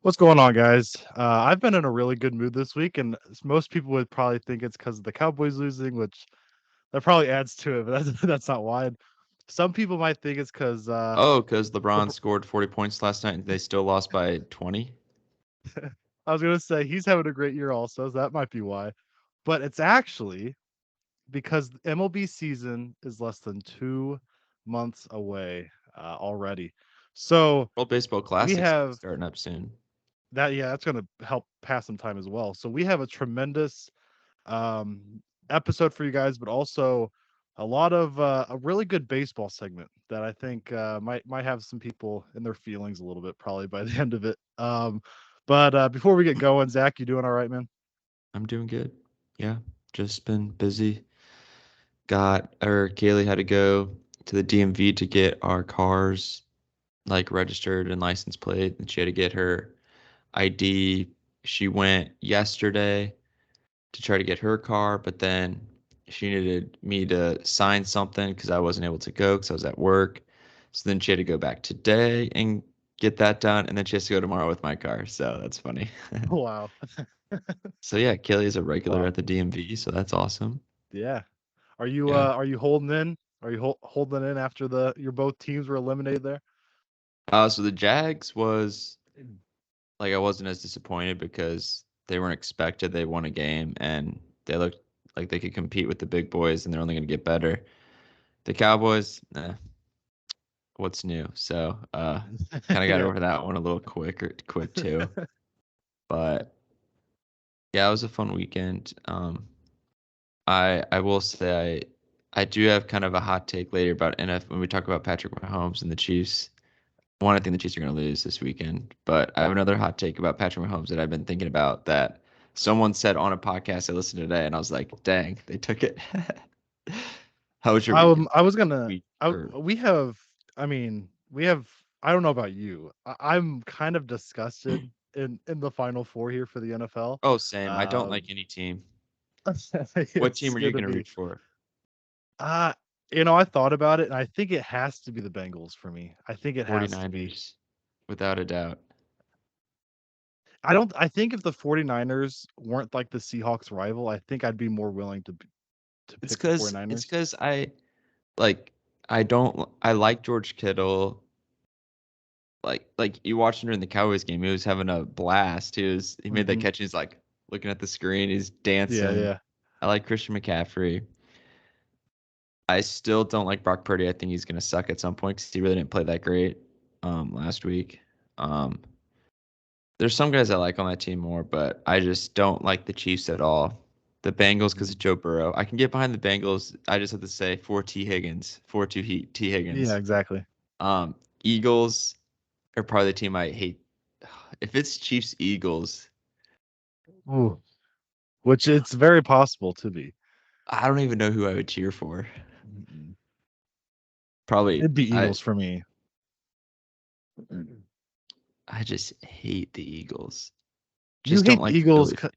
What's going on, guys? I've been in a really good mood this week, and most people would probably think it's because of the Cowboys losing, which that probably adds to it, but that's not why. Some people might think it's because Oh, because the, LeBron scored 40 points last night and they still lost by 20. I was gonna say he's having a great year also, so that might be why. But it's actually because the MLB season is less than 2 months away already. So World Baseball we Classic's have starting up soon. that's gonna help pass some time as well. So we have a tremendous episode for you guys, but also a lot of a really good baseball segment that I think might have some people in their feelings a little bit probably by the end of it. But before we get going, Zach, you doing all right, man? I'm doing good. Yeah, just been busy. Kaylee had to go to the DMV to get our cars like registered and license plate, and she had to get her ID. She went yesterday to try to get her car, but then she needed me to sign something because I wasn't able to go because I was at work. So then she had to go back today and get that done, and then she has to go tomorrow with my car. So that's funny. Wow, So yeah, Kelly is a regular wow, at the DMV, so that's awesome. yeah. Yeah. Are you holding in? Are you holding in after the your both teams were eliminated there? So the Jags was like I wasn't as disappointed because they weren't expected. They won a game and they looked like they could compete with the big boys, and they're only going to get better. The Cowboys, what's new? So kind of got Yeah. over that one a little quick too. But yeah, it was a fun weekend. I will say I do have kind of a hot take later about NF when we talk about Patrick Mahomes and the Chiefs. One, I think the Chiefs are going to lose this weekend, but I have another hot take about Patrick Mahomes that I've been thinking about that someone said on a podcast I listened to today, and I was like, dang, they took it. How was your weekend? I was gonna. Week or We have. I mean, we have. I don't know about you. I'm kind of disgusted in the final four here for the NFL. oh, same. I don't like Um, any team. What it's team are you gonna going to be. root for? Uh I thought about it, and I think it has to be the Bengals for me. I think it has to be. 49ers, without a doubt. I don't. I think if the 49ers weren't like the Seahawks rival, I think I'd be more willing to It's pick the because it's 49ers. because like I like George Kittle. Like you watched him during the Cowboys game, he was having a blast. He made that Hmm. catch. He's like looking at the screen. He's Yeah, dancing. yeah. I like Christian McCaffrey. I still don't like Brock Purdy. I think he's gonna suck at some point because he really didn't play that great last week. Um, there's some guys I like on that team more, but I just don't like the Chiefs at all. The Bengals because Hmm. of Joe Burrow. I can get behind the Bengals. I just have to say for T Higgins, for T Yeah, Higgins. exactly. Eagles are probably the team I hate. If it's Chiefs Eagles, Ooh. Which it's very possible to be. I don't even know who I would cheer for. Mm-mm. Probably It'd be I Eagles for me. Mm. I just hate the Eagles. You Just don't hate the like the Eagles. Philly.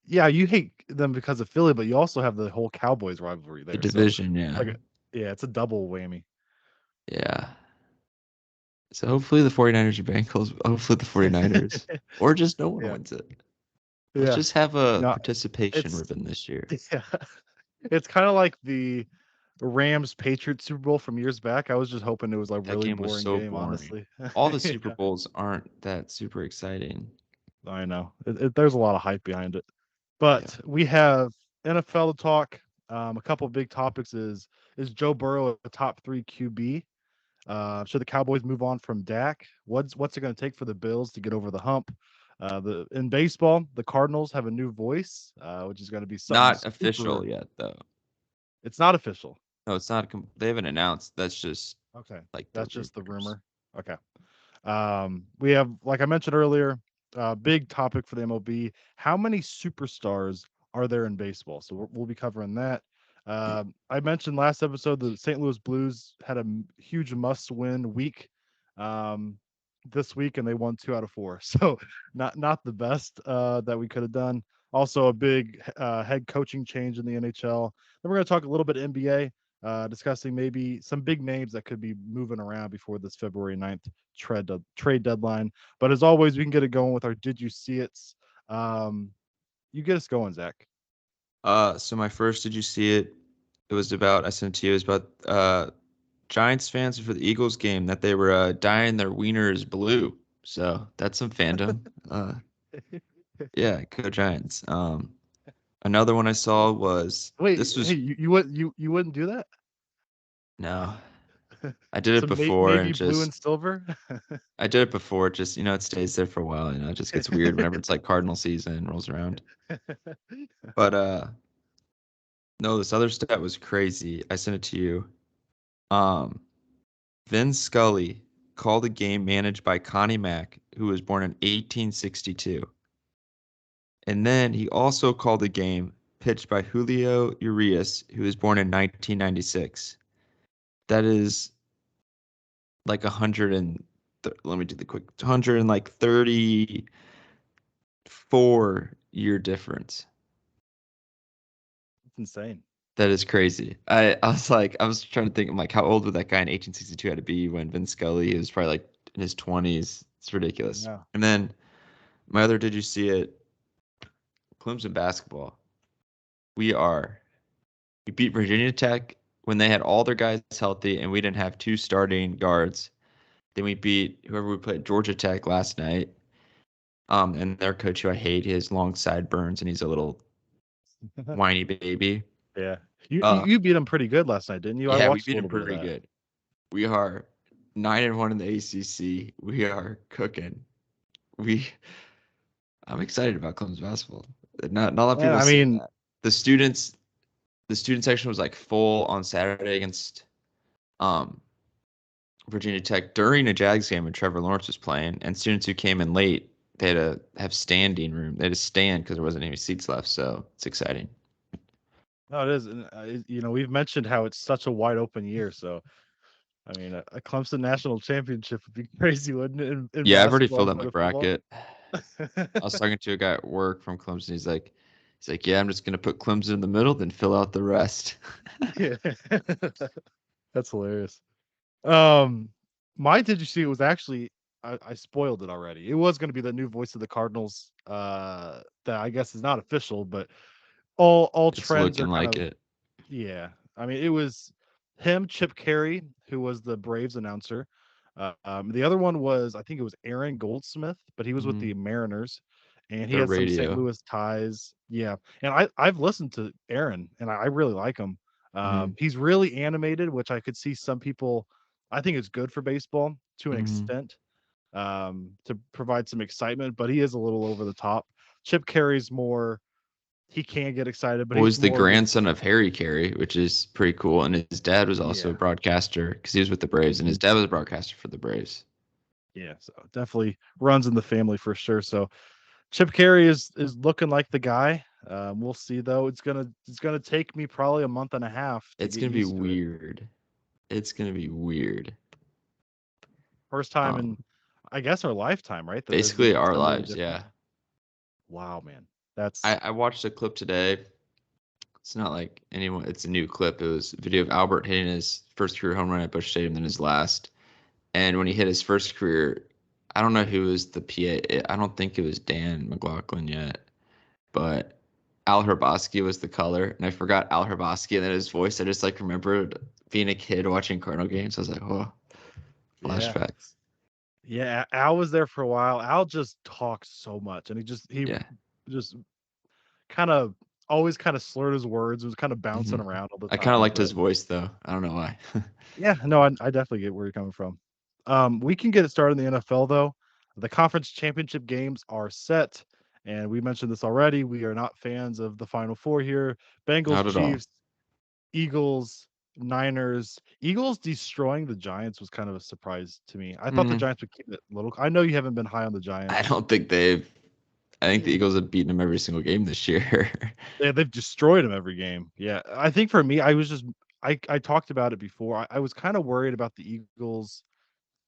Yeah, you hate them because of Philly, but you also have the whole Cowboys rivalry The there. So division, it's yeah. yeah, it's a double whammy. Yeah. So hopefully the 49ers are Bengals. Hopefully the 49ers. Or just no one Yeah, wins it. Let's yeah. just have a No, participation it's ribbon this year. yeah, it's kind of like the Rams Patriots Super Bowl from years back. I was just hoping it was a That really game was boring so game, boring. honestly. All the Super Yeah, Bowls aren't that super exciting. I know. There's a lot of hype behind it. Yeah. But we have NFL to talk. A couple of big topics is Joe Burrow a top three QB? Should the Cowboys move on from Dak? What's it going to take for the Bills to get over the hump? The in baseball, the Cardinals have a new voice, which is going to be something Not official super. yet though. It's not official. No, it's not. They haven't announced. That's just Okay, like the that's just the rumors. rumor. Okay. We have, like I mentioned earlier, big topic for the MLB. How many superstars are there in baseball? So we'll be covering that. I mentioned last episode the St. Louis Blues had a huge must-win week this week, and they won 2 out of 4. So not the best that we could have done. Also, a big head coaching change in the NHL. Then we're going to talk a little bit NBA. discussing maybe some big names that could be moving around before this February 9th trade deadline. But as always, we can get it going with our Did You See It's? Um, you get us going, Zach. So my first, did you see it? It was about, I sent it to you, it was about Giants fans for the Eagles game that they were dyeing their wieners blue. So that's some fandom. Yeah, go Giants. Another one I saw was Wait, this hey, was you wouldn't do that? no, I did it Some before navy and blue just and silver. I did it before. Just it stays there for a while. It just gets weird whenever it's like Cardinal season rolls around. But no, this other stat was crazy. I sent it to you. Um, Vin Scully called a game managed by Connie Mack, who was born in 1862. And then he also called a game pitched by Julio Urias, who was born in 1996. That is like let me do the quick 134-year difference. It's insane. That is crazy. I was trying to think, I'm like, how old would that guy in 1862 had to be when Vin Scully was probably like in his 20s? It's ridiculous. Yeah. And then my other, did you see it? Clemson basketball. We are we beat Virginia Tech when they had all their guys healthy and we didn't have two starting guards. Then we beat whoever we played, Georgia Tech last night. And their coach, who I hate, he has long sideburns and he's a little whiny baby. Yeah. You Uh, you beat them pretty good last night, didn't you? I yeah, we watched a beat him little bit of pretty that. good. We are 9-1 in the ACC. We are cooking. We I'm excited about Clemson basketball. Not a lot of And people I say mean, that. The students, the student section was like full on Saturday against um Virginia Tech during a Jags game when Trevor Lawrence was playing, and students who came in late, they had to have standing room. They had to stand because there wasn't any seats left. So it's exciting. no, it is. And, we've mentioned how it's such a wide open year. So, I mean, a Clemson national championship would be crazy, wouldn't it, in Yeah, I've already basketball filled out instead my of football? bracket. I was talking to a guy at work from Clemson. He's like, yeah, I'm just gonna put Clemson in the middle, then fill out the rest. Yeah. That's hilarious. Um, my Did You See It was actually I spoiled it already. It was going to be the new voice of the Cardinals. That I guess is not official, but all It's trends looking are kind like of it. yeah. I mean, it was him, Chip Carey, who was the Braves announcer. The other one was I think it was Aaron Goldsmith, but he was with Hmm. the Mariners, and he The had some St. radio. Louis ties. Yeah, and I've listened to Aaron, and I really like him. Hmm. He's really animated, which I could see some people. I think it's good for baseball to an Hmm. extent, to provide some excitement, but he is a little over the top. Chip Carey's more. He can get excited, but Well, he's he's the more with grandson of Harry Carey, which is pretty cool. And his dad was also a yeah. broadcaster because he was with the Braves, and his dad was a broadcaster for the Braves. Yeah, so definitely runs in the family for sure. So Chip Carey is looking like the guy. We'll see though. It's gonna take me probably a month and a half to It's get gonna be used to it. weird. It's gonna be weird. First time in, Um, I guess, our lifetime, right? That there's Basically been our somebody lives, different. yeah. Wow, man, that's I watched a clip today. It's not like anyone. It's a new clip. It was a video of Albert hitting his first career home run at Busch Stadium, then his last. And when he hit his first career, I don't know who was the PA. I don't think it was Dan McLaughlin yet, but Al Hrabosky was the color, and I forgot Al Hrabosky and then his voice. I just like remembered being a kid watching Cardinal games. I was like, oh, yeah, flashbacks. yeah. Al was there for a while. Al just talks so much, and Yeah. just kind of always kind of slurred his words. It was kind of Hmm. bouncing around all the I kind of time, liked but his voice though. I don't know why. yeah, no, I definitely get where you're coming from. We can get it started in the NFL though. The conference championship games are set, and we mentioned this already. We are not fans of the Final Four here. Bengals, Not at all. Chiefs, Eagles, Niners. Eagles destroying the Giants was kind of a surprise to me. I thought the Mm, Giants would keep it little. I know you haven't been high on the I Giants. don't think they've. I think the Eagles have beaten them every single game this year. They've destroyed them every game. Yeah, I think for me, I was just I talked about it before. I was kind of worried about the Eagles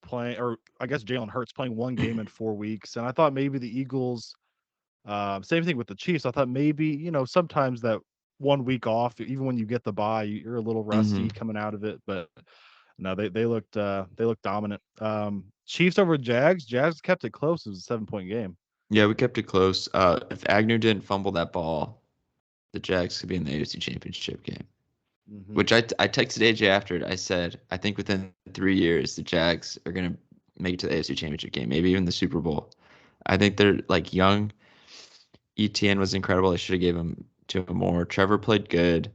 playing, or I guess Jalen Hurts playing one game in 4 weeks, and I thought maybe the Eagles, same thing with the Chiefs. I thought maybe, sometimes that one week off. Even when you get the bye, you're a little Mm-hmm. rusty coming out of it. But no, they looked dominant. Chiefs over Jags. Jags kept it close. It was a 7 point game. Yeah, we kept it close. If Agnew didn't fumble that ball, the Jags could be in the AFC Championship game. Hmm. Which I texted AJ after it. I said, I think within 3 years, the Jags are going to make it to the AFC Championship game, maybe even the Super Bowl. I think they're like young. ETN was incredible. I should have gave him to him more. Trevor played good.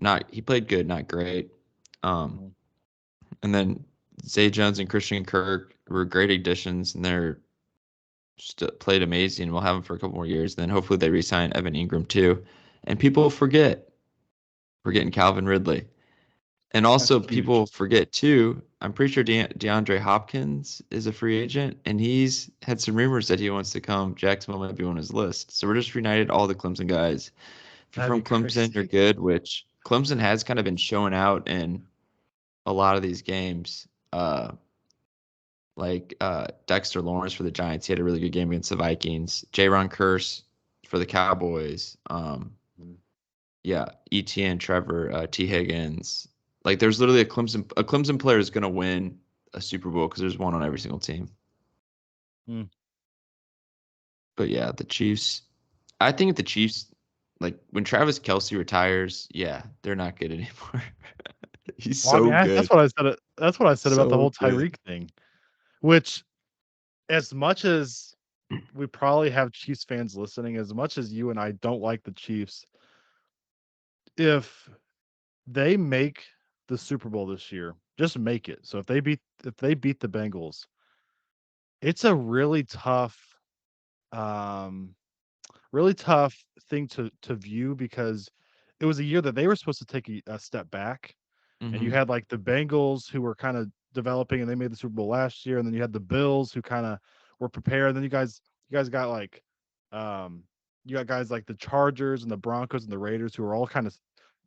Not he played good, not great. Um, Hmm. and then Zay Jones and Christian Kirk were great additions, and they're still played amazing. We'll have them for a couple more years. Then hopefully they re-sign Evan Ingram too. And people forget we're getting Calvin Ridley. And That's also, huge. people forget too. I'm pretty sure DeAndre Hopkins is a free agent, and he's had some rumors that he wants to come. Jacksonville might be on his list. So we're just reunited all the Clemson guys. If you're That'd be from Clemson, you're crazy. good. Which Clemson has kind of been showing out in a lot of these games. Dexter Lawrence for the Giants, he had a really good game against the Vikings. Ron Curse for the Cowboys. Mhm. Yeah, ETN, Trevor, T. Higgins. Like there's literally a Clemson player is gonna win a Super Bowl because there's one on every single team. Mm. But yeah, the Chiefs. I think the Chiefs, like when Travis Kelsey retires, yeah, they're not good anymore. He's Well, I mean, so good, that's what I said about the so whole good. Tyreek thing. Which, as much as we probably have Chiefs fans listening, as much as you and I don't like the Chiefs, if they make the Super Bowl this year, just make it. So if they beat the Bengals, it's a um really tough thing to view because it was a year that they were supposed to take a step back, and you Hmm. had like the Bengals who were kind of developing and they made the Super Bowl last year, and then you had the Bills who kind of were prepared. And then you guys got like you got guys like the Chargers and the Broncos and the Raiders who are all kind of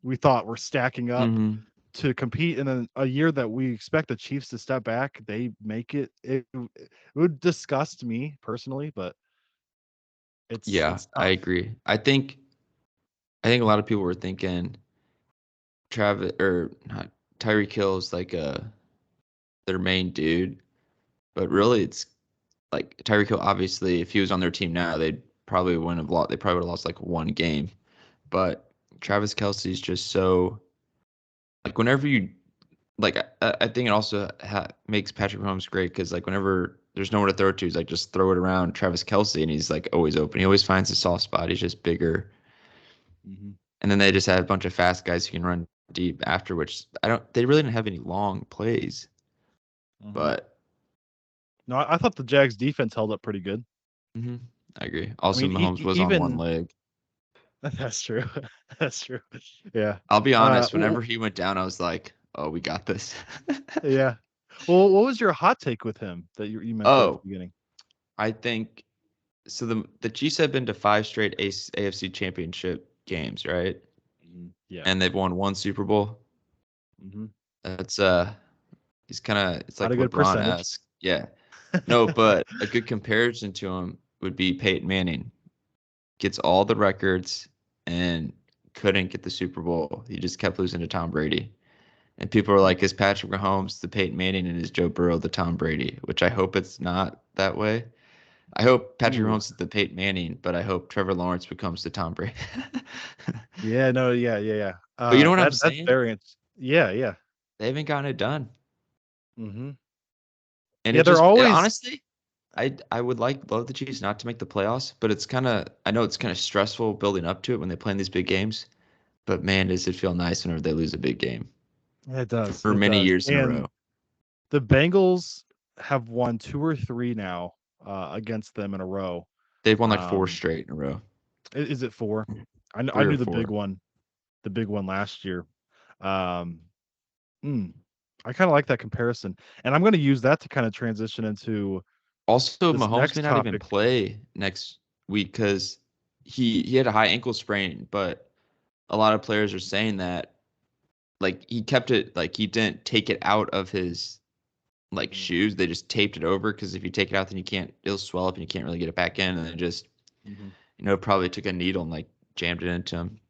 we thought were stacking up Hmm. to compete. And then a year that we expect the Chiefs to step back, they make it. It would disgust me personally, but Yeah, it's I tough. agree. I think a lot of people were thinking Travis or not Tyreek Hill is like their main dude, but really it's like Tyreek Hill. Obviously, if he was on their team now, they'd probably wouldn't have lost. They probably would have lost like one game. But Travis Kelsey's just so like whenever you like I think it also makes Patrick Mahomes great because like whenever there's nowhere to throw it to, he's like just throw it around Travis Kelsey and he's like always open. He always finds a soft spot. He's just bigger. Mhm, And then they just had a bunch of fast guys who can run deep after, which I don't. They really didn't have any long plays, mhm. but No, I thought the Jags defense held up pretty good. mhm, I agree. I Also, mean, Mahomes was on one even leg. that's true. That's true. Yeah. I'll be honest. Well, Whenever he went down, I was like, "Oh, we got this." yeah. Well, what was your hot take with him that you mentioned at the Oh, beginning? I think so. The Chiefs have been to five straight AFC Championship games, right? Mhm. Yeah. And they've won one Super Bowl. Mhm. That's he's kind of it's Not like a good percentage. LeBron-esque. Yeah. No, but a good comparison to him would be Peyton Manning. Gets all the records and couldn't get the Super Bowl. He just kept losing to Tom Brady. And people are Mm. like, is Patrick Mahomes the Peyton Manning and is Joe Burrow the Tom Brady? Which I hope it's not that way. I hope Patrick Ooh. Mahomes is the Peyton Manning, but I hope Trevor Lawrence becomes the Tom Brady. Yeah, no, yeah, yeah, yeah. But you know what I'm That's saying? very yeah, yeah. They haven't gotten it done. Mhm. And Yeah, they're always honestly, I would love the Chiefs not to make the playoffs, but I know it's kind of stressful building up to it when they play in these big games. But man, does it feel nice whenever they lose a big game it does. for It many does. years in a And row. the Bengals have won 2 or 3 now against them in a row. They've won like four Um straight in a row, is it 4? I three or knew four. the big one last year. Um mm, I kind of like that comparison. And I'm going to use that to kind of transition into Also, this Mahomes may next not even topic. play next week because he had a high ankle sprain, but a lot of players are saying that like he kept it like he didn't take it out of his like Mhm, shoes. They just taped it over because if you take it out, then it'll swell up and you can't really get it back in. And then just mhm. probably took a needle and like jammed it into him.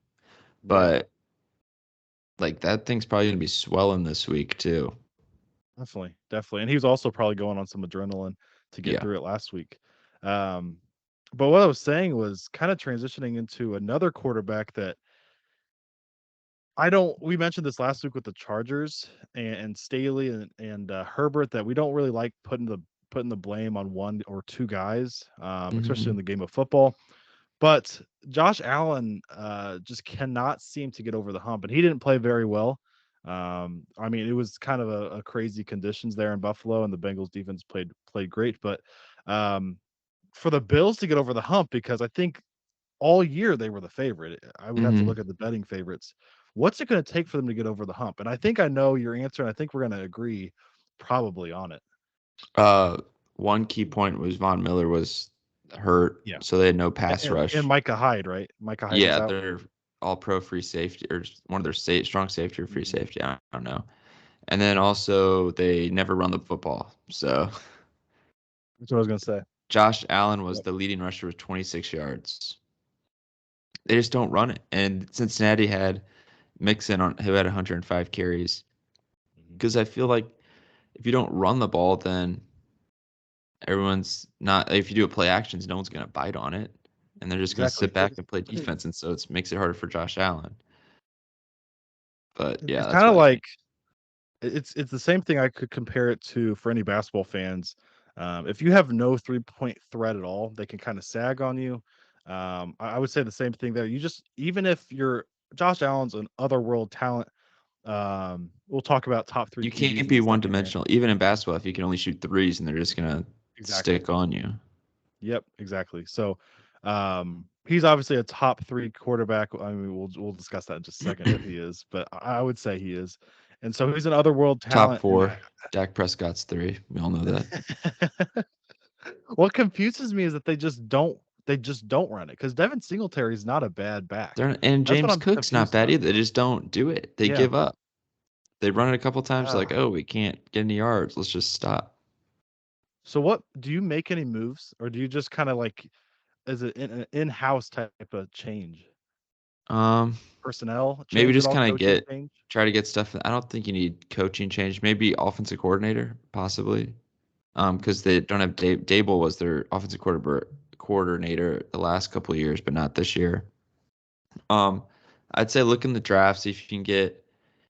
Yeah, but like that thing's probably gonna be swelling this week too. definitely, definitely. And he was also probably going on some adrenaline to get Yeah. through it last week. Um, but what I was saying was kind of transitioning into another quarterback that I don't. We mentioned this last week with the Chargers and Staley and Herbert that we don't really like putting the blame on one or two guys, especially Hmm. in the game of football. But Josh Allen just cannot seem to get over the hump, and he didn't play very well. I mean, it was kind of a crazy conditions there in Buffalo, and the Bengals defense played great. But um, for the Bills to get over the hump, because I think all year they were the favorite. I would have to Hmm. look at the betting favorites. What's it going to take for them to get over the hump? And I think I know your answer, and I think we're going to agree probably on it. Uh, One key point was Von Miller was hurt, Yeah, so they had no pass and rush. Micah Hyde, right? Micah Hyde was Yeah, out. they're all pro free safety or one of their strong safety or free Mhm. safety. I don't know. And then also they never run the football. So That's what I was going to say. Josh Allen was Yep. the leading rusher with 26 yards. They just don't run it. And Cincinnati had Mixon on who had 105 carries. Mhm. Because I feel like if you don't run the ball, then everyone's not. If you do a play actions, no one's gonna bite on it, and they're just gonna Exactly. sit back and play defense, and so it makes it harder for Josh Allen. But yeah, It's that's kind of what I like think. it's the same thing I could compare it to for any basketball fans. If you have no 3-point threat at all, they can kind of sag on you. I would say the same thing there. You just even if you're Josh Allen's an otherworld talent. We'll talk about top three You QBs can't in a be one second here. dimensional, even in basketball. If you can only shoot threes, and they're just gonna Exactly. stick on you. Yep, exactly. So, he's obviously a top 3 quarterback. I mean, we'll discuss that in just a second if he is, but I would say he is. And so he's an otherworld Top talent, and four. Dak Prescott's three. We all know that. what confuses me is that they just don't run it because Devin Singletary is not a bad back. And That's what James I'm Cook's not confused bad about. either. They just don't do it. They Yeah. give up. They run it a couple times, Uh, like, oh, we can't get any yards. Let's just stop. so what do you make any moves or do you just kind of like is it an in-house type of change? Um, Personnel Maybe change at just all? kind of Coaching change? try to get stuff. I don't think you need coaching change. Maybe offensive coordinator, possibly. Mhm. Because they don't have Dable was their offensive coordinator the last couple of years, but not this year. Um, I'd say look in the draft, see if you can get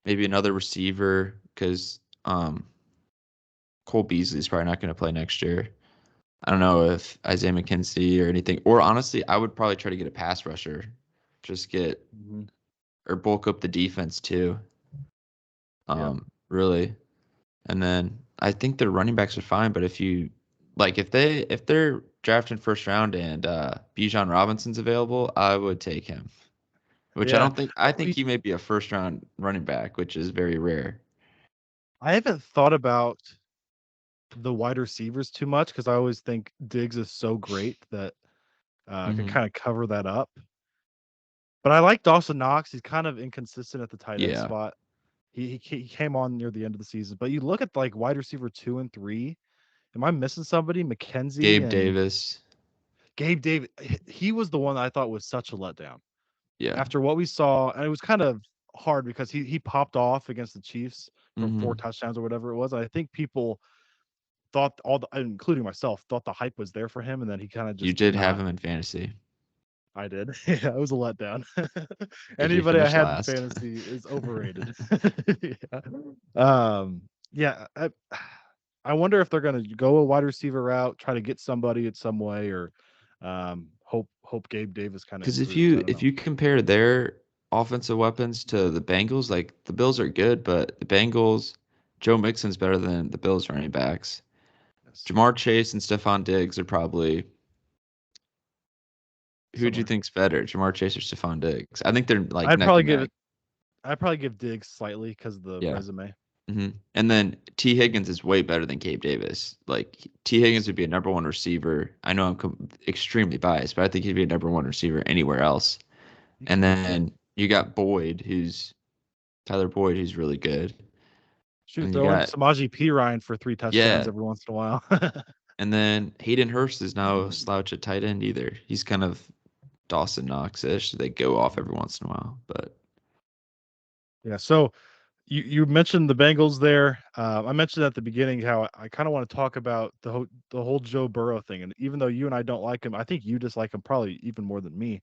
maybe another receiver, because Cole Beasley's probably not going to play next year. I don't know if Isaiah McKenzie or anything. Or honestly, I would probably try to get a pass rusher, just get Mhm. or bulk up the defense too. Yep. Really. And then I think their running backs are fine, but if you like if they're drafting first round and Bijan Robinson's available, I would take him. Which Yeah. I We think he may be a first round running back, which is very rare. I haven't thought about the wide receivers too much because I always think Diggs is so great that can Hmm. kind of cover that up. But I like Dawson Knox. He's kind of inconsistent at the tight end Yeah. spot. He came on near the end of the season, but you look at like wide receiver 2 and 3. Am I missing somebody? McKenzie Gabe and Davis. Gabe David. He was the one I thought was such a letdown. Yeah. After what we saw, and it was kind of hard because he popped off against the Chiefs for 4 Hmm. touchdowns or whatever it was. I think people thought including myself, thought the hype was there for him, and then he kinda You just did did have not. him in fantasy. I did. Yeah, it was a letdown. Because we Anybody I finished had in last. fantasy is overrated. Yeah. Yeah, I wonder if they're gonna go a wide receiver route, try to get somebody in some way, or, hope Gabe Davis kinda Because improves. I don't if know. you compare their offensive weapons to the Bengals, like the Bills are good, but the Bengals, Joe Mixon's better than the Bills running backs. Yes. Jamar Chase and Stephon Diggs are probably who do you Similar. think's better, Jamar Chase or Stephon Diggs? I think they're like I'd neck probably and give neck. it I'd probably give Diggs slightly because of the Yeah. resume. And then T Higgins is way better than Gabe Davis. Like T Higgins Yes. would be a number one receiver. I know I'm extremely biased, but I think he'd be a number one receiver anywhere else. He And could be, yeah. then you got Tyler Boyd, who's really good. Shoot, And you throw in got Samaje Perine for 3 touchdowns yeah, every once in a while. and then Hayden Hurst is no slouch at tight end either. He's kind of Dawson Knox-ish. They go off every once in a while, but. Yeah. So you mentioned the Bengals there. I mentioned at the beginning how I kind of want to talk about the whole Joe Burrow thing, and even though you and I don't like him, I think you dislike him probably even more than me,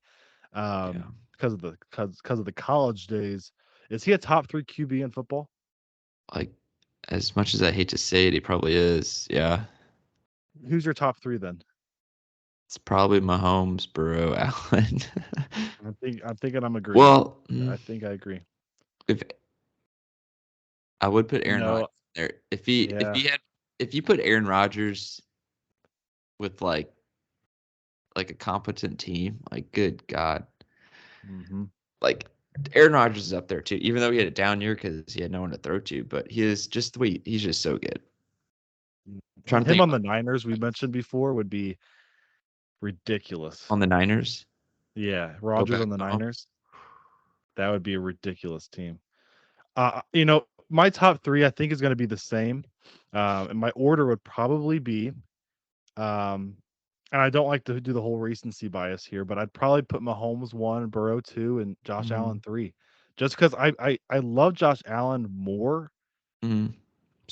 Yeah. because of the college days. Is he a top three QB in football? Like, as much as I hate to say it, he probably is. Yeah. Who's your top three then? It's probably Mahomes, Burrow, Allen. I'm thinking I'm agreeing. Well, I think I agree. if I would put You Aaron Rodgers know, there. If he yeah. had if you put Aaron Rodgers with like a competent team, like good God. Hmm. Like Aaron Rodgers is up there too, even though he had a down year because he had no one to throw to, but he is just the way he's just so good. Trying to Him think on the Niners we mentioned before would be ridiculous. on the Niners, Yeah, go Rodgers back on the home. Niners. That would be a ridiculous team. My top 3, I think, is gonna be the same, and my order would probably be, um and I don't like to do the whole recency bias here, but I'd probably put Mahomes 1, Burrow 2, and Josh Allen Mm, 3, just 'cause I love Josh Allen more, mm,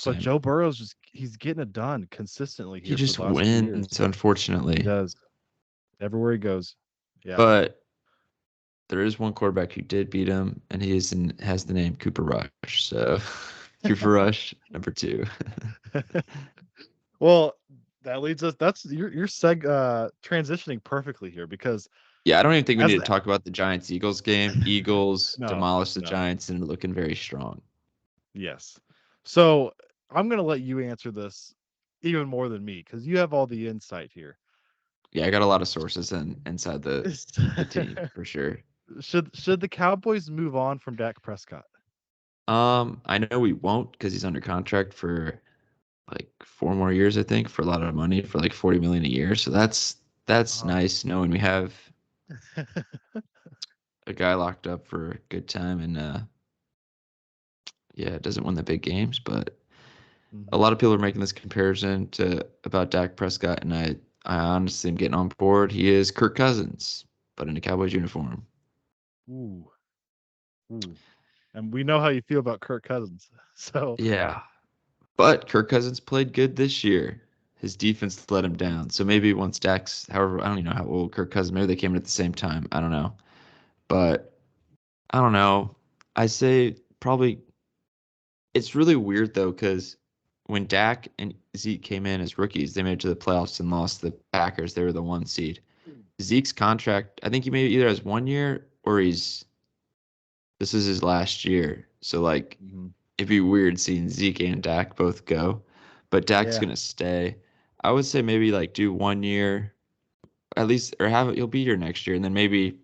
but same. Joe Burrow's just he's getting it done consistently He here for just the last 2 years. wins, He unfortunately. does, everywhere he goes. Yeah. But there is one quarterback who did beat him, and has the name Cooper Rush. So Cooper Rush, number two. Well, that leads us that's you're transitioning perfectly here because Yeah, I don't even think we as need to the talk about the Giants Eagles game. Eagles no, demolished the no. Giants and are looking very strong. Yes. So, I'm gonna let you answer this even more than me because you have all the insight here. Yeah, I got a lot of sources inside the team for sure. Should the Cowboys move on from Dak Prescott? I know we won't because he's under contract for like 4 more years, I think, for a lot of money, for like 40 million a year. So that's Uh-huh. nice knowing we have a guy locked up for a good time and yeah, doesn't win the big games, but a Mhm. lot of people are making this comparison to about Dak Prescott, and I honestly am getting on board. He is Kirk Cousins, but in a Cowboys uniform. Ooh, ooh, and we know how you feel about Kirk Cousins. So, Yeah, but Kirk Cousins played good this year. His defense let him down. So maybe once Dak's, however, I don't even know how old Kirk Cousins. Maybe they came in at the same time. I don't know, but I don't know. I say probably. It's really weird though, because when Dak and Zeke came in as rookies, they made it to the playoffs and lost to the Packers. They were the 1 seed. Zeke's contract, I think he maybe either has 1 year or this is his last year. So like mhm. it'd be weird seeing Zeke and Dak both go, but Dak's Yeah. gonna stay. I would say maybe like do 1 year at least, or have it. He'll be here next year, and then maybe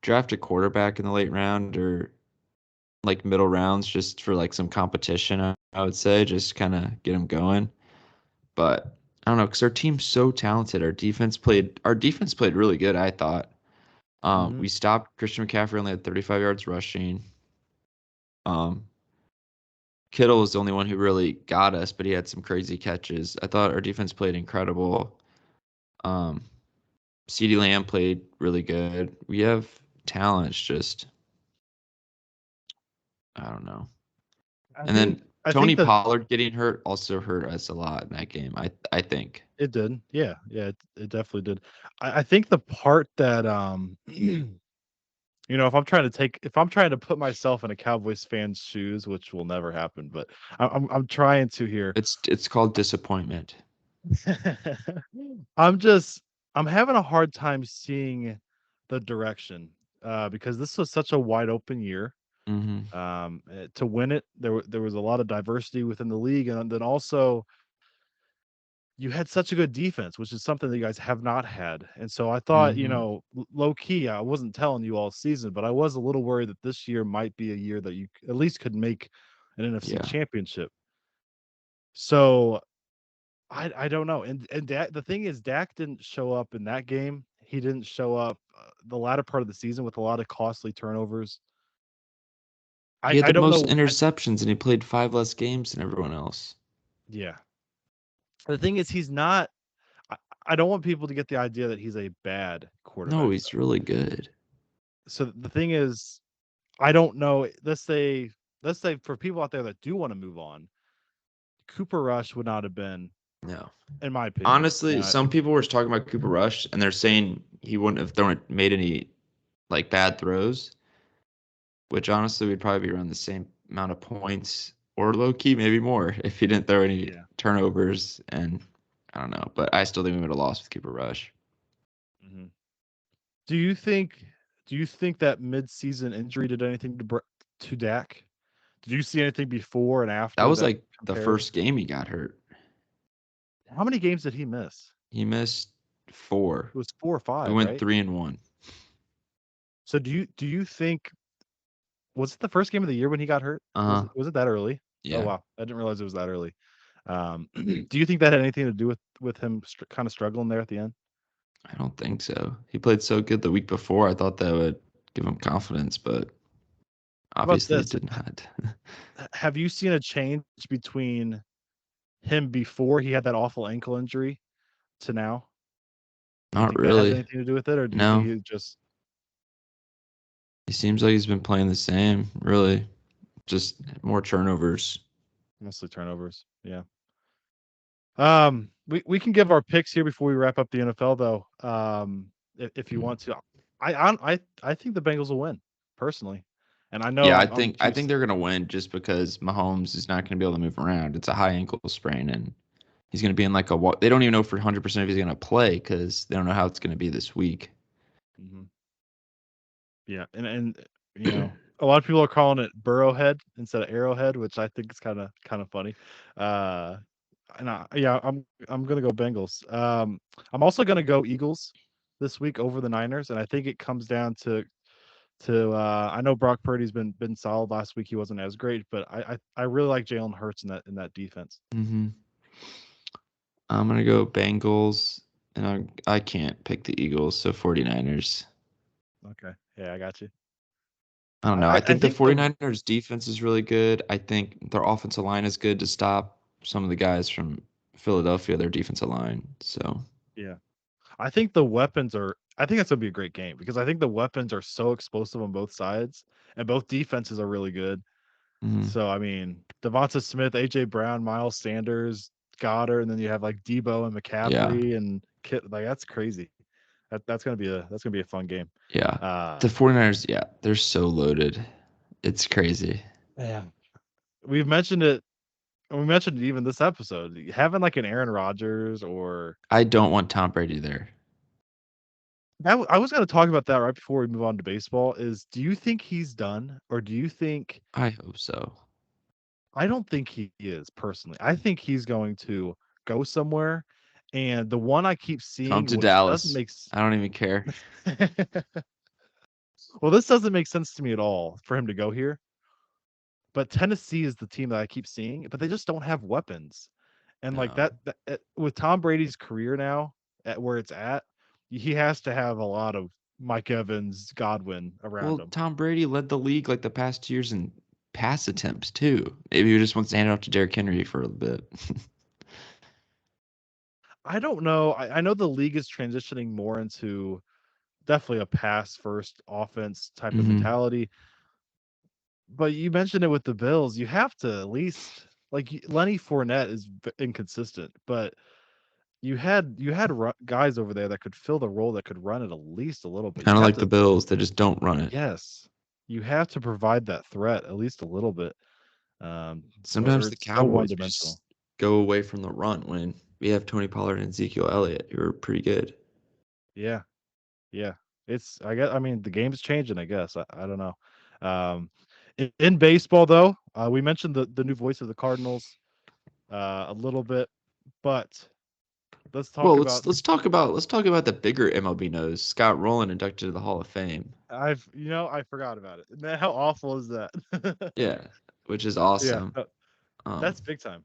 draft a quarterback in the late round or like middle rounds just for like some competition. I would say just kind of get him going. But I don't know because our team's so talented. Our defense played really good. I thought. Mhm. We stopped Christian McCaffrey only had 35 yards rushing. Um, Kittle was the only one who really got us, but he had some crazy catches. I thought our defense played incredible. Um, CeeDee Lamb played really good. We have talent. It's just I don't know. I And then think I Tony think the Pollard getting hurt also hurt us a lot in that game. I think it did. Yeah, yeah, it definitely did. I think the part that, if I'm trying to put myself in a Cowboys fan's shoes, which will never happen, but I'm trying to here. it's called disappointment. I'm just I'm having a hard time seeing the direction, because this was such a wide open year. Hmm. To win it, there was a lot of diversity within the league, and then also you had such a good defense, which is something that you guys have not had. And so I thought, Hmm. low key, I wasn't telling you all season, but I was a little worried that this year might be a year that you at least could make an NFC Yeah. championship. So I don't know. And Dak, the thing is, Dak didn't show up in that game. He didn't show up the latter part of the season with a lot of costly turnovers. He had I the don't most know. interceptions and he played 5 less games than everyone else. Yeah. The thing is, he's not. I, I don't want people to get the idea that he's a bad No, quarterback, he's though. really good. So the thing is, I don't know. Let's say for people out there that do want to move on, Cooper Rush would not have been, No. in my opinion. Honestly, some people were talking about Cooper Rush, and they're saying he wouldn't have made any like bad throws, which honestly would probably be around the same amount of points or low key, maybe more if he didn't throw any Yeah. turnovers. And I don't know, but I still think we would have lost with Cooper Rush. hmm Do you think? Do you think that mid-season injury did anything to Dak? Did you see anything before and That after was that like the compared? first game he got hurt. How many games did he miss? He missed 4. It was 4 or We 5, went right? 3-1. So do you think, was it the first game of the year when he got hurt? Was Uh-huh. it that early? Oh Yeah. wow, I didn't realize it was that early. Do you think that had anything to do with him kind of struggling there at the end? I don't think so. He played so good the week before. I thought that would give him confidence, but How about obviously it this? did not. Have you seen a change between him before he had that awful ankle injury to now? Do you Not think that has really. anything to do with it, or do you think No. he just He seems like he's been playing the same, really. Just more turnovers. mostly turnovers? Yeah. We can give our picks here before we wrap up the NFL, though. If you want to, I think the Bengals will win personally, and I know Yeah, I'm I Chiefs. think they're gonna win just because Mahomes is not gonna be able to move around. It's a high ankle sprain, and he's gonna be in like a walk. They don't even know for 100% if he's gonna play because they don't know how it's gonna be this week. Mhm. Yeah, and a lot of people are calling it Burrowhead instead of Arrowhead, which I think is kind of funny. Uh, yeah, I'm gonna go Bengals. I'm also gonna go Eagles this week over the Niners, and I think it comes down to I know Brock Purdy's been solid last week. He wasn't as great, but I really like Jalen Hurts in that defense. hmm I'm gonna go Bengals, and I can't pick the Eagles, so 49ers. Okay, yeah, I got you. I don't know. I I I think the think the 49ers defense is really good. I think their offensive line is good to stop some of the guys from Philadelphia, their defensive line. So, yeah, I think the weapons are. I think that's gonna be a great game because I think the weapons are so explosive on both sides, and both defenses are really good. mhm. So I mean, Devonta Smith, AJ Brown, Miles Sanders, Goddard, and then you have like Debo and Yeah. McCaffrey and Kit. Like that's crazy. That's gonna be a fun game. Yeah. Uh, The 49ers, yeah, they're so loaded. It's crazy. yeah, we've mentioned it. And we mentioned it even this episode. Having like an Aaron Rodgers or I don't want Tom Brady there. I was going to talk about that right before we move on to baseball. Is do you think he's done, or do you think? I hope so. I don't think he is personally. I think he's going to go somewhere, and the one I keep Come seeing, to which doesn't Dallas. make I don't even care. well, this doesn't make sense to me at all for him to go here. But Tennessee is the team that I keep seeing, but they just don't have weapons. And like No. with Tom Brady's career now at where it's at, he has to have a lot of Mike Evans, Godwin around Well, him. Tom Brady led the league like the past 2 years in pass attempts too. Maybe he just wants to hand it off to Derrick Henry for a little bit. I don't know. I know the league is transitioning more into definitely a pass first offense type of hmm mentality. But you mentioned it with the Bills. You have to at least like Lenny Fournette is inconsistent, but you had guys over there that could fill the role that could run it at least a little bit. You Kind of have like the to Bills, they just don't run it. yes, you have to provide that threat at least a little bit, or Sometimes the it's so one Cowboys dimensional. just go away from the run when we have Tony Pollard and Ezekiel Elliott, who are pretty good. Yeah, yeah. I mean the game's changing. I guess I don't know. In baseball though, we mentioned the new voice of the Cardinals a little bit, but let's Well, talk about let's talk about the bigger MLB news. Scott Rowland inducted to the Hall of Fame. I forgot about it. Man, how awful is that? Yeah, which is Yeah, awesome. Um, that's big time.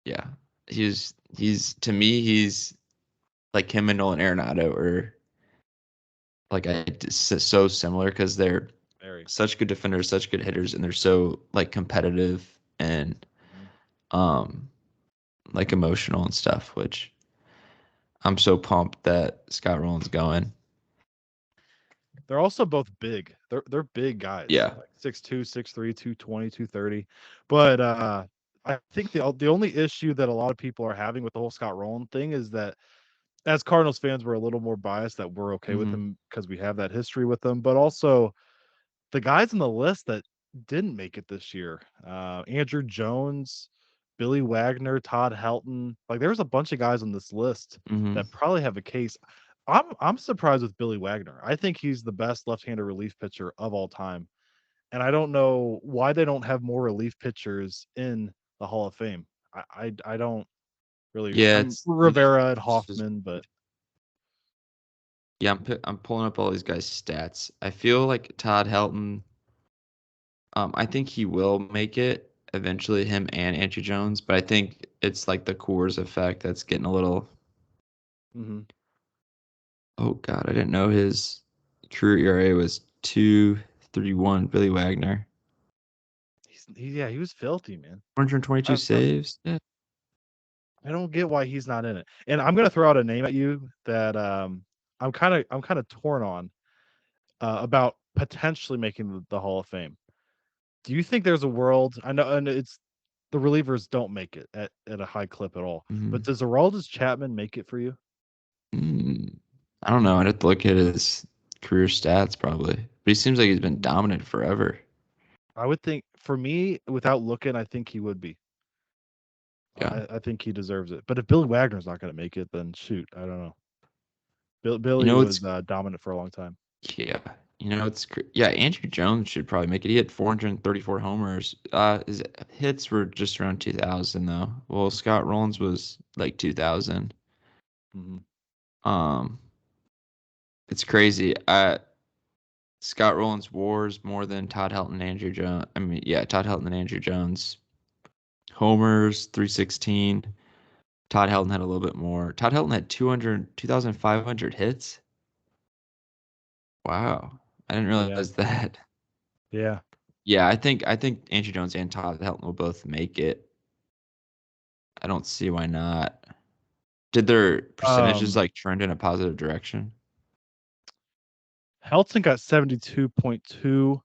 yeah, he's to me he's like him and Nolan Arenado are like so similar because they're Very. such good defenders, such good hitters, and they're so like competitive and Mhm. um like emotional and stuff. Which I'm so pumped that Scott Rowland's going. They're also both big. They're big guys, Yeah. like 6'2", 6'3", 220, 230. But I think the only issue that a lot of people are having with the whole Scott Rowland thing is that as Cardinals fans, we're a little more biased that we're okay with Hmm. him because we have that history with them. But also the guys on the list that didn't make it this year, Andrew Jones, Billy Wagner, Todd Helton, like there's a bunch of guys on this list Hmm. that probably have a case. I'm surprised with Billy Wagner. I think he's the best left-handed relief pitcher of all time, and I don't know why they don't have more relief pitchers in the Hall of Fame. I don't really. Yeah, I'm it's Rivera and just Hoffman, but yeah. I'm pulling up all these guys' stats. I feel like Todd Helton. I think he will make it eventually, him and Andrew Jones, but I think it's like the Coors effect that's getting a little. mhm. Oh God, I didn't know his career ERA was 2.31. Billy Wagner, Yeah, he was filthy, man. 122 I, saves. Yeah. I don't get why he's not in it. And I'm gonna throw out a name at you that I'm kind of torn on about potentially making the Hall of Fame. Do you think there's a world? I know, and it's the relievers don't make it at a high clip at all. But Hmm. does Aroldis Chapman make it for you? Mm, I don't know. I'd have to look at his career stats probably, but he seems like he's been Mm, dominant forever. I would think for me, without looking, I think he would be. Yeah. I think he deserves it. But if Billy Wagner's not going to make it, then shoot, I don't know. You Billy know what's was dominant for a long time. Yeah. Yeah, Andrew Jones should probably make it. He hit 434 homers. His hits were just around 2,000 though. Well, Scott Rollins was like 2,000. Hmm. Um, it's crazy. Scott Rollins wars more than Todd Helton and Andrew Jones. I mean, yeah, Todd Helton and Andrew Jones. Homers 316. Todd Helton had a little bit more. Todd Helton had 2,500 hits. Wow. I didn't Yeah, realize that. yeah. Yeah, I think Andrew Jones and Todd Helton will both make it. I don't see why not. Did their percentages Um, like trend in a positive direction? Helton got 72.2.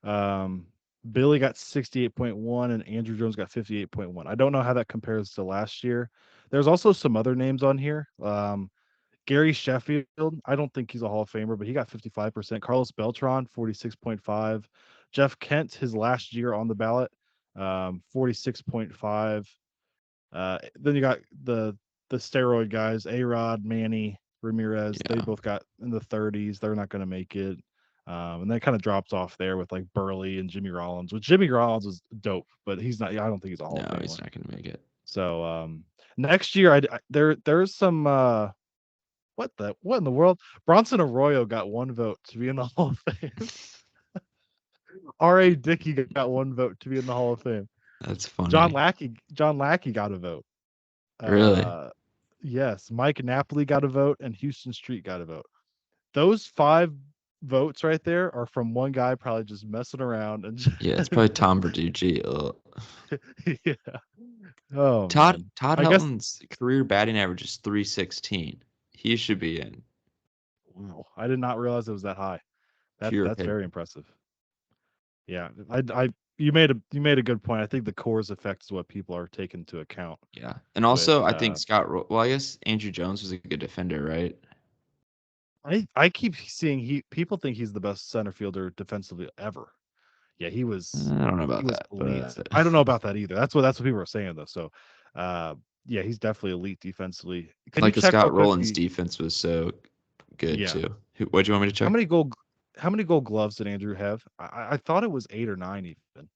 Um, Billy got 68.1 and Andrew Jones got 58.1. I don't know how that compares to last year. There's also some other names on here. Gary Sheffield, I don't think he's a Hall of Famer, but he got 55%. Carlos Beltran, 46.5. Jeff Kent, his last year on the ballot, 46.5. Then you got the steroid guys, A-Rod, Manny, Ramirez. They Yeah. both got in the 30s. They're not going to make it. And then it kind of drops off there with like Burley and Jimmy Rollins, which Jimmy Rollins is dope, but he's not. I don't think he's a Hall No, of Famer. he's not gonna make it. So next year, there's some what in the world? Bronson Arroyo got one vote to be in the Hall of Fame. R.A. Dickey got one vote to be in the Hall of Fame. That's funny. John Lackey got a vote. Really? Uh, yes, Mike Napoli got a vote, and Houston Street got a vote. Those 5 votes right there are from one guy probably just messing around and Yeah, it's probably Tom Verducci. Ugh. yeah. Oh Todd man. Todd I guess Helton's career batting average is 316. He should be in. wow. I did not realize it was that high. Pure That's very opinion. impressive. Yeah. I you made a good point. I think the cores effect is what people are taking into account Yeah, and with also I think Well, I guess Andrew Jones was a good defender, right? I keep seeing people think he's the best center fielder defensively ever. Yeah, I don't know he about was that, elite. but I don't know about that either. That's what people are saying though. So, uh, yeah, he's definitely elite defensively. Can you like the check real Scott quick? Rowland's defense was so good Yeah, too. What'd you want me to how check? many gold how many gold gloves did Andrew have? I thought it was 8 or 9 even.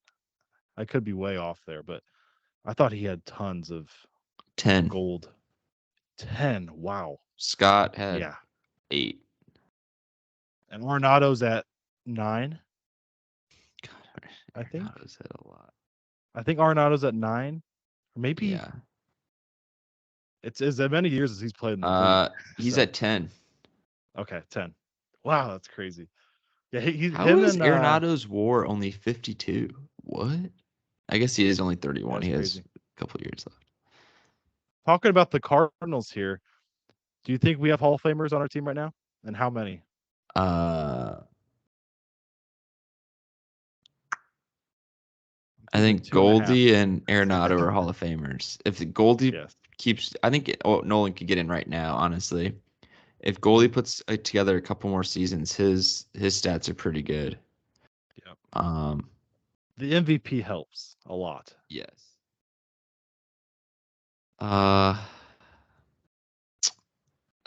I could be way off there, but I thought he had tons of 10. gold. 10. Wow. Scott had Yeah. 8. And Ornado's at 9, God, I think. Arenado's had a lot. I think Arenado's at 9. Or maybe Yeah. it's as many years as he's played in the league. He's So, at 10. okay, 10. Wow, that's crazy. Yeah, How him is and Arenado's WAR only 52? What? I guess he is only 31. that's He has crazy. a couple years left. Talking about the Cardinals here, do you think we have Hall of Famers on our team right now? And how many? I He's like think 2.5. Goldie and Arenado are Hall of Famers. If the Goldie Yes. keeps, I think Nolan could get in right now. Honestly, if Hmm. Goldie puts together a couple more seasons, his stats are pretty good. Yeah. Um, The MVP helps a lot. yes. Uh,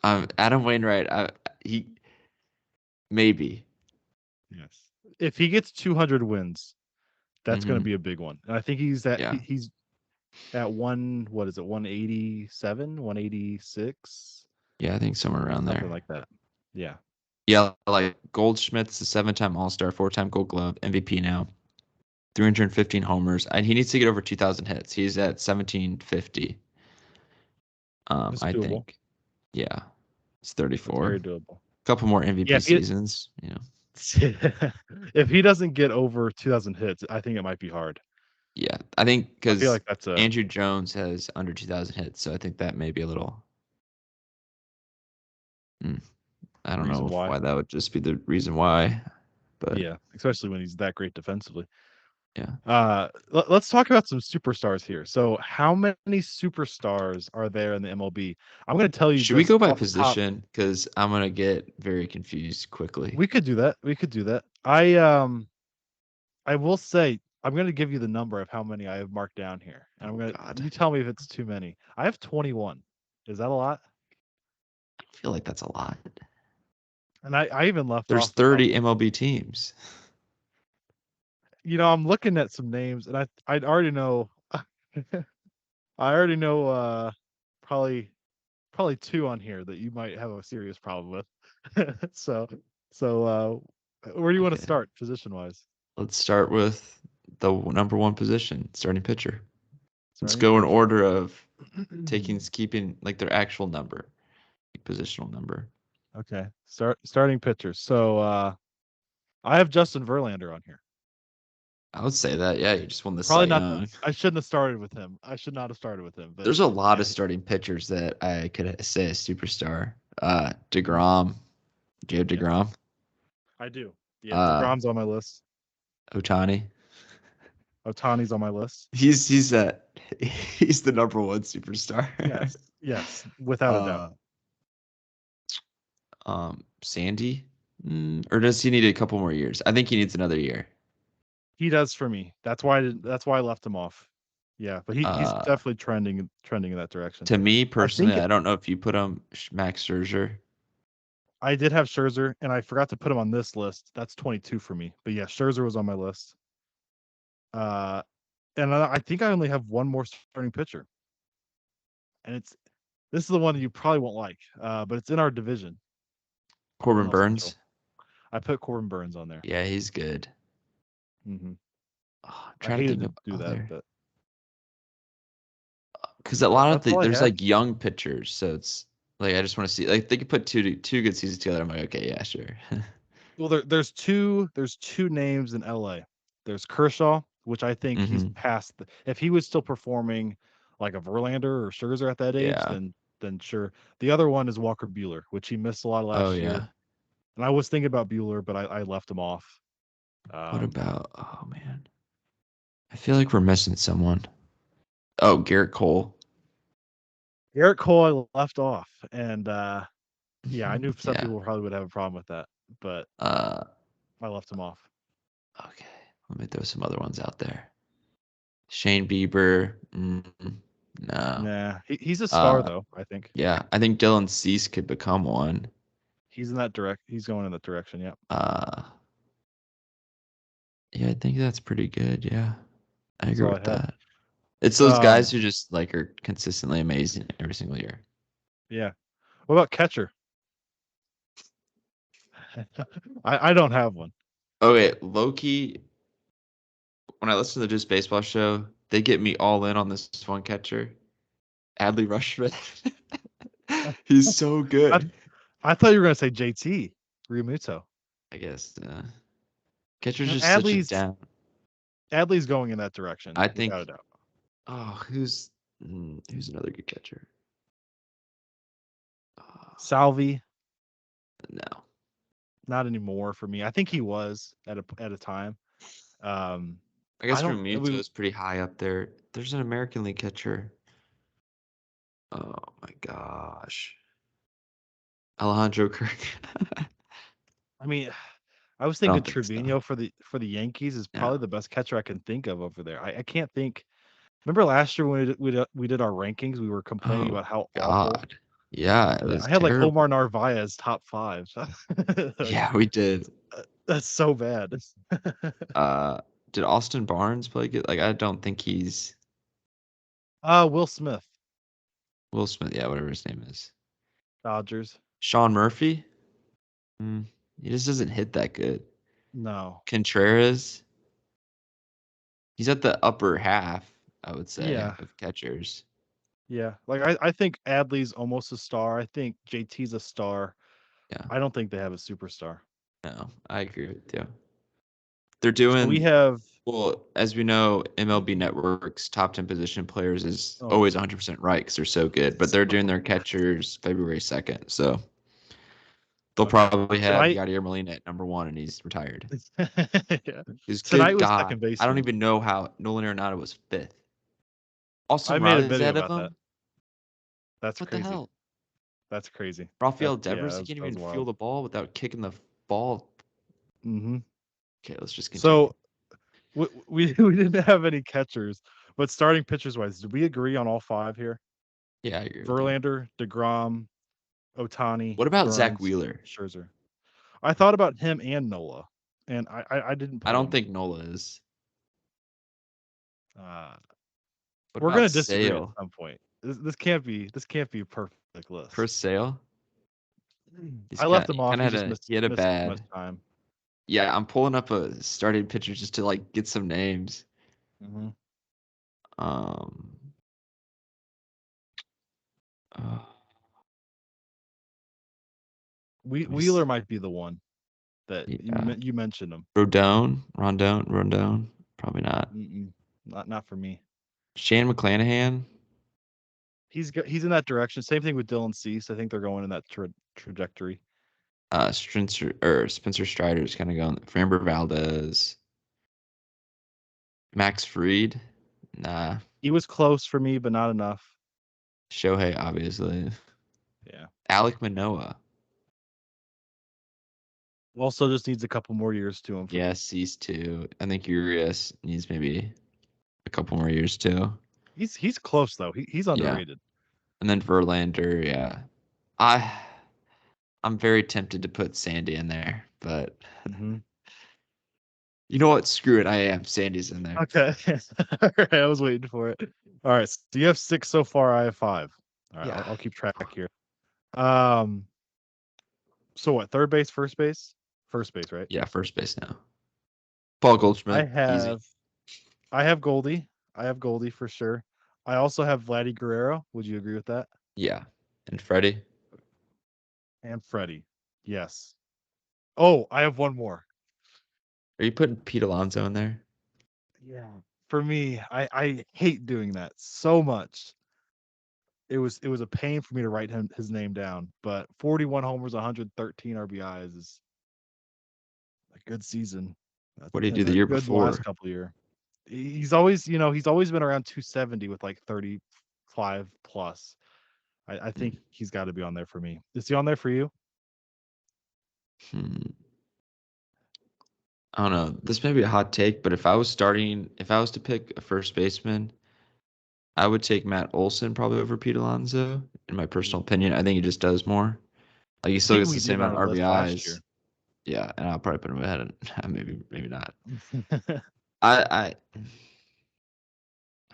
Adam Wainwright. He maybe. Yes. If he gets 200 wins, that's going to Hmm. be a big one. And I think he's at Yeah. he's at what is it, 187, 186, Yeah, I think somewhere around something there. like that. Yeah. Yeah, like Goldschmidt's a 7-time All-Star, 4-time Gold Glove, MVP now, 315 homers, and he needs to get over 2,000 hits. He's at 1,750. It's I doable. think. Yeah, it's It's 34. very doable. Couple more Yeah, MVP if he seasons. You know. if he doesn't get over 2000 hits, I think it might be hard. Yeah, I think I feel because like that's a Andrew Jones has under 2,000 hits, so I think that may be a little. mm, I don't reason know why. why that would just be the reason why, but Yeah, especially when he's that great defensively. yeah. Let's talk about some superstars here. So, how many superstars are there in the MLB? I'm going to tell you Should we just go by off the top. position? Because I'm gonna get very confused quickly. We could do that. We could do that. I will say I'm going to give you the number of how many I have marked down here, and I'm Oh going to God, you tell me if it's too many. I have 21. Is that a lot? I feel like that's a lot. And I even left There's off a couple. 30 MLB teams. I'm looking at some names, and I already know. I already know. Probably probably two on here that you might have a serious problem with. So where do you want to Okay, start position wise? let's start with the number one position, starting pitcher. Let's Starting go in pitcher. order of keeping like their actual number, like positional number. Okay. Starting pitcher. So I have Justin Verlander on here. I would say that. Yeah, you just won the Cy Probably not. Young. I shouldn't have started with him. I should not have started with him. But There's a lot yeah, of starting pitchers that I could say a superstar. mhm, DeGrom, Jacob yeah, DeGrom, I do. Yeah, uh, Degrom's on my list. Otani. Otani's on my list. He's that he's the number one superstar. Yes, yes, without a doubt. uh, Sandy, or does he need a couple more years? I think he needs another year. He does for me. That's why I left him off. Yeah, but he's Uh, definitely trending in that direction. to me I personally, think I don't know if you put him Max Scherzer. I did have Scherzer, and I forgot to put him on this list. That's 22 for me. But yeah, Scherzer was on my list. Uh, and I think I only have one more starting pitcher, and this is the one you probably won't like. But it's in our division, Corbin NL Central. Burns. I put Corbin Burns on there. Yeah, he's good. Hmm. Oh, I'm I trying to hated think to of do that, other but because a lot of that's all I there's had. like young pitchers, so it's like I just want to see like they could put two good seasons together. I'm like, okay, yeah, sure. Well, there's two names in LA. There's Kershaw, which I think he's Hmm. past. If he was still performing like a Verlander or Scherzer at that age, Yeah. then sure. The other one is Walker Bueller, which he missed a lot Oh last year, yeah. and I was thinking about Bueller, but I left him off. What Um, about? Oh man, I feel like we're missing someone. Oh, Garrett Cole. Garrett Cole I left off, and yeah, I Mhm. knew some Yeah. people probably would have a problem with that, but Uh. I left him off. Okay. Let me throw some other ones out there. Shane Bieber. No. Nah, he's a star Uh. though. I think Yeah. I think Dylan Cease could become one. he's going in that direction. Yep, Uh. Yeah, I think that's pretty good. Yeah, I that's agree all I with had. that. It's those guys Um, who just like are consistently amazing every single year. yeah. What about catcher? I don't have one. Okay, Loki. When I listen to the Just Baseball show, they get me all in on this one catcher, Adley Rushman. He's so I good. I thought you were gonna say JT Realmuto. I guess catcher's No, just such a down. Adley's going in that direction I without a think. doubt. Oh, who's another good catcher? Uh, Salvi, no. not anymore for me. I think he was at a time. Um, I I guess don't. Realmuto We, is pretty high up there. There's an American League catcher. Oh my gosh. Alejandro Kirk. I mean, I was I thinking don't think so. Trevino for the Yankees is No. probably the best catcher I can think of over there. I can't think. Remember last year when we did our rankings, we were complaining Oh about how awful. God. Yeah, it I was had like terrible. Omar Narvaez top five. Like, Yeah, we did. that's so bad. Uh, did Austin Barnes play good? Like, I don't think he's Will Smith, Will Smith. Yeah, whatever his name is. Dodgers. Sean Murphy. Mm, he just doesn't hit that good. No. Contreras. He's at the upper half, I would say, Yeah. of catchers. Yeah. Like I think Adley's almost a star. I think JT's a star. Yeah. I don't think they have a superstar. No, I agree with you. They're So we doing have well, as we know, MLB Network's top 10 position players is oh always 100% right because they're so good, but they're doing their catchers February 2nd. So they'll okay. probably have Tonight Yadier Molina at number one and he's retired. yeah. Because Tonight good was God, second I don't baseman. even know how Nolan Arenado was fifth. I Austin made a Riley's video ahead of about that. him? That's What the crazy. hell? That's crazy. Rafael Yeah, Devers, he can't that even was feel wild. the ball without kicking the ball. Hmm. Okay, let's just continue. So we didn't have any catchers, but starting pitchers wise, did we agree on all five here? Yeah, I agree with you. Verlander, DeGrom, Otani, What about Zach Burns, Wheeler? Scherzer. I thought about him and Nola, and I didn't I put don't him. think Nola is. Uh, What we're about gonna disagree at Sale? some point. This can't be a perfect For list. Sale? I left He him off. kind He of just he had a missed too much bad. time. Yeah, I'm pulling up a starting pitcher just to like get some names. Hmm. Um, uh, let me Wheeler see. might be the one that Yeah, you mentioned him. Rondon. Probably not. Mm-mm, not for me. Shane McClanahan, He's in that direction. Same thing with Dylan Cease. I think they're going in that trajectory. Spencer Strider is kind of going. Framber Valdez, Max Fried, nah. He was close for me, but not enough. Shohei, obviously. Yeah. Alec Manoa, Also, just needs a couple more years to him for yeah, me. Cease too. I think Urias needs maybe a couple more years too. He's close though. He's Yeah, underrated. and then Verlander, yeah. I I'm very tempted to put Sandy in there, but Hmm. you know what? Screw it. I am. Sandy's in there. Okay. All right, I was waiting for it. All right. So you have six so far. I have five. All right. Yeah. I'll keep track here. Um. So what? Third base, first base, first base, right? Yeah, first base now. Paul I Goldschmidt, easy. have I have Goldie. I have Goldie for sure. I also have Vladdy Guerrero. Would you agree with that? Yeah. And Freddie. And Freddie. Yes. Oh, I have one more. Are you putting Pete Alonso in there? Yeah. For me, I hate doing that so much. It was a pain for me to write his name down, but 41 homers, 113 RBIs is a good season. What did he do And the a year good last before? couple year. He's always been around 270 with like 35 plus. I think Hmm. he's got to be on there for me. Is he on there for you? Hmm. I don't know. This may be a hot take, but if I was to pick a first baseman, I would take Matt Olson probably over Pete Alonso. In my personal opinion, I think he just does more. Like he I still think gets we the did same it on amount a of list last RBIs. year. Yeah, and I'll probably put him ahead. And maybe not. I I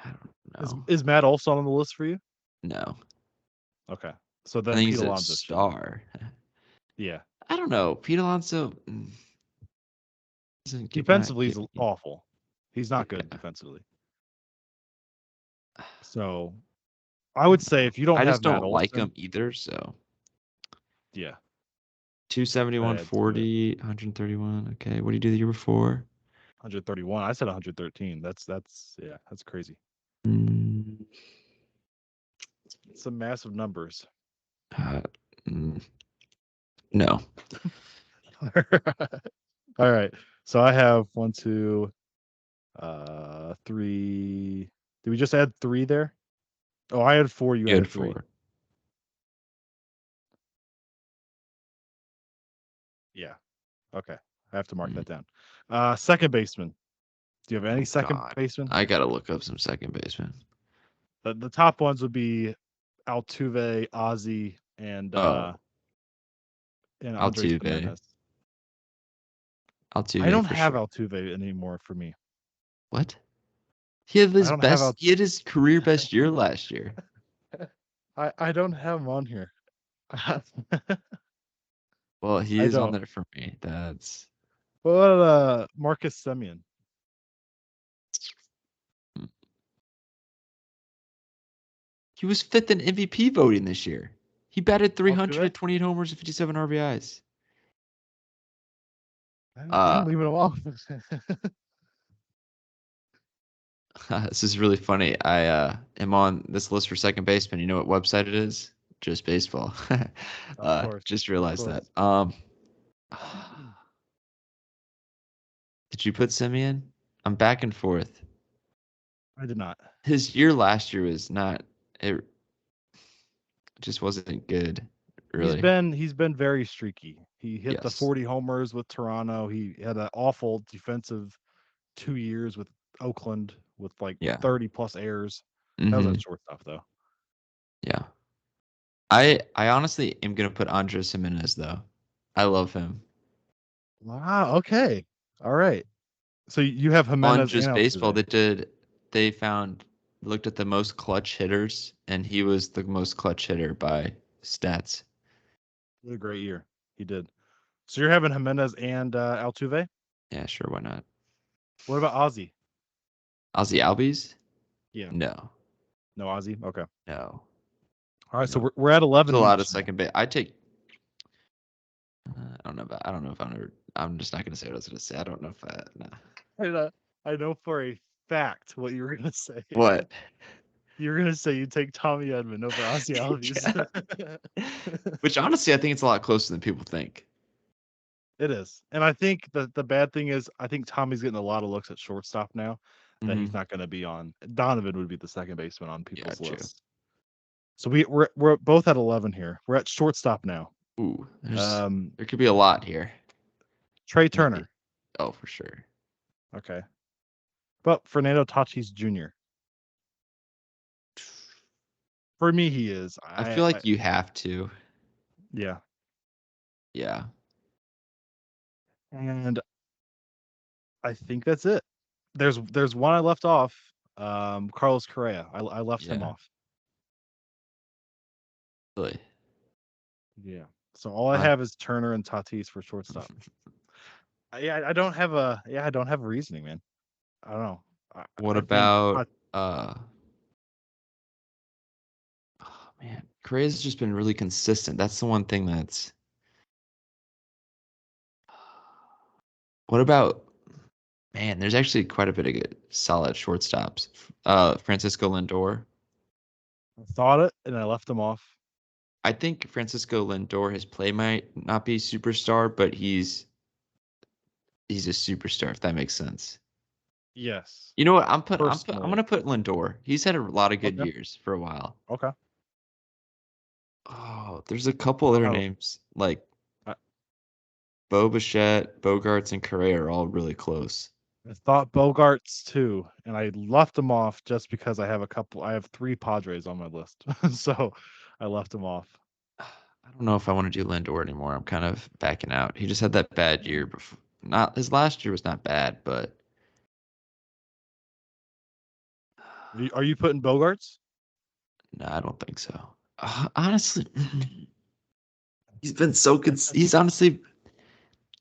don't is know. is Matt Olson on the list for you? No, Okay, so I then think Pete he's a Alonso should be. star. Yeah, I don't know. Pete Alonso doesn't get my defensively he's get me. awful. He's not good Yeah, defensively. So I I would don't say know. if you don't I have just Matt don't like Olson, him either. So yeah, 271, add to it. 40, 131. Okay, what do you do the year before? 131. I said 113. That's yeah, that's crazy. Mm, Some massive numbers. uh, mm, no. All right. So I have one, two, 3. Did we just add 3 there? Oh, I had 4. You You had added 3. 4. Yeah. Okay. I have to mark Mm. that down. Second baseman. Do you have any Oh second God, baseman? I gotta look up some second baseman. The top ones would be Altuve, Ozzy, Oh, and Andres Altuve, Gimenez. I Altuve don't for have sure. Altuve anymore for me. What? He had I his don't have best. He had his career best year last year. I don't have him on here. Well, he I is on don't. there for me. That's What about Marcus Semien? he was 5th in MVP voting this year. He batted Altuve? 328 homers and 57 RBIs. I'm Uh, leaving him off. this is really funny. I am on this list for second baseman. You know what website it is? Just baseball. Of course. Just Of realized that. course. Did you put Simeon? I'm back and forth. I did not. His year last year was not. It just wasn't good, really. He's been very streaky. He hit the Yes. 40 homers with Toronto. He had an awful defensive 2 years with Oakland with like Yeah. 30 plus errors. That was Mm-hmm. at shortstop though. Yeah. I honestly am gonna put Andres Jimenez though. I love him. Wow. Okay. All right. So you have On Jimenez and just baseball, Altuve. they found looked at the most clutch hitters, and he was the most clutch hitter by stats. What a great year he did. So you're having Jimenez and Altuve. Yeah, sure, why not? What about Ozzy? Ozzy Albies? Yeah. No, No Ozzy. Okay. no, All right. So no. we're at There's 11 a lot of each now. second base. I take. I don't know if I'm ever. I'm just not gonna say what I was gonna say. I don't know if I. Nah. I know for a fact what you were gonna say. What? You're gonna say you take Tommy Edmond over Ozzy Albies. Yeah. Which honestly, I think it's a lot closer than people think. It is, and I think the bad thing is I think Tommy's getting a lot of looks at shortstop now that he's Mm-hmm. not going to be on. Donovan would be the second baseman on people's Got you. list. So we're both at 11 here. We're at shortstop now. Ooh, Um, there could be a lot here. Trey Maybe. Turner. Oh, for sure. Okay, but Fernando Tatis Jr. For me, he is. I feel like you have to. Yeah, Yeah. and I think that's it. There's one I left off. Carlos Correa. I left him Yeah. off. Really. Yeah. So all I I, have is Turner and Tatis for shortstop. I don't have I don't have a reasoning, man. I don't know. what I think about oh man, Correa's just been really consistent. That's the one thing that's what about man, there's actually quite a bit of good solid shortstops. Francisco Lindor. I thought it and I left him off. I think Francisco Lindor, his play might not be superstar, but he's a superstar, if that makes sense. Yes. You know what? I'm Personally. gonna put Lindor. He's had a lot of good Okay. years for a while. Okay. Oh, there's a couple I don't other have names like I, Bo Bichette, Bogarts, and Correa are all really close. I thought Bogarts too, and I left him off just because I have 3 Padres on my list. So I left him off. I don't know if I want to do Lindor anymore. I'm kind of backing out. He just had that bad year before. Not his last year was not bad, but Are you putting Bogarts? no, I don't think so. Honestly, he's been so good. He's honestly,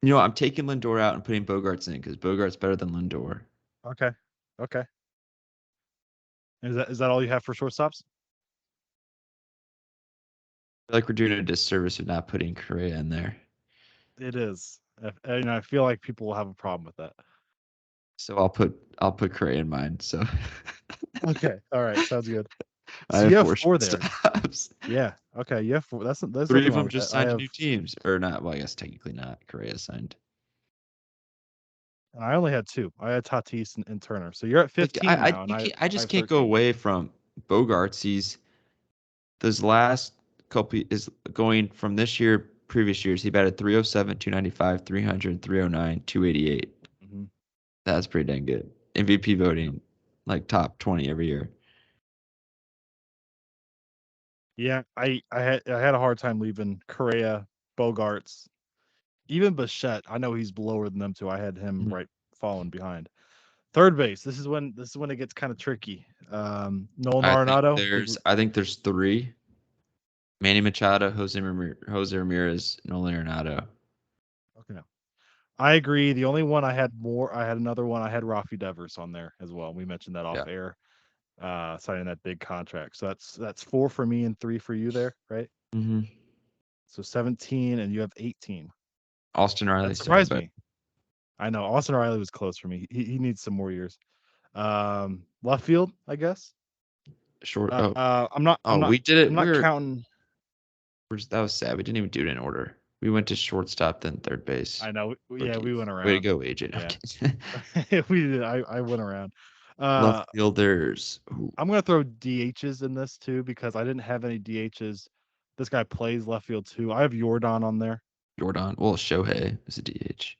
I'm taking Lindor out and putting Bogarts in because Bogarts better than Lindor. Okay. Okay. Is that all you have for shortstops? I feel like we're doing a disservice of not putting Correa in there. It is. I feel like people will have a problem with that. So I'll put Correa in mine. So Okay. All right. Sounds good. I So have you have 4 4 there. shortstops. Yeah. Okay. You have 4. There's 3 nothing of wrong them with just that. I signed to have new teams, or not. Well, I guess technically not. Correa signed. And I only had two. I had Tatis and Turner. So you're at Like 15 now, and you can't, I I just have can't go 13. away from Bogarts. He's those last couple is going from this year, previous years. He batted 307, 295, 300, 309, 288. Mhm. That's pretty dang good. MVP Yep. voting, like top 20 every year. Yeah, I had a hard time leaving Correa, Bogarts, even Bichette. I know he's lower than them too. I had him Mhm. right falling behind. Third base. This is when it gets kind of tricky. Nolan Arenado. I think there's three: Manny Machado, Jose Ramirez, Nolan Arenado. Okay. I agree. The only one I had another one. I had Rafi Devers on there as well. We mentioned that Yeah. off air, signing that big contract. So that's four for me and three for you there, right? hmm So 17 and you have 18. Austin That Riley's starting surprised better. me. I know Austin Riley was close for me. He needs some more years. Left field, I guess. Short. Oh, I'm not we did it. I'm not counting. That was sad. We didn't even do it in order. We went to shortstop, then third base. I know. Yeah, we Rookies. went Way to around. go, agent. Yeah, Okay. we did. I went around. Left Uh, fielders. Ooh, I'm gonna throw DHs in this too because I didn't have any DHs. This guy plays left field too. I have Jordan on there. Jordan. Well, Shohei is a DH.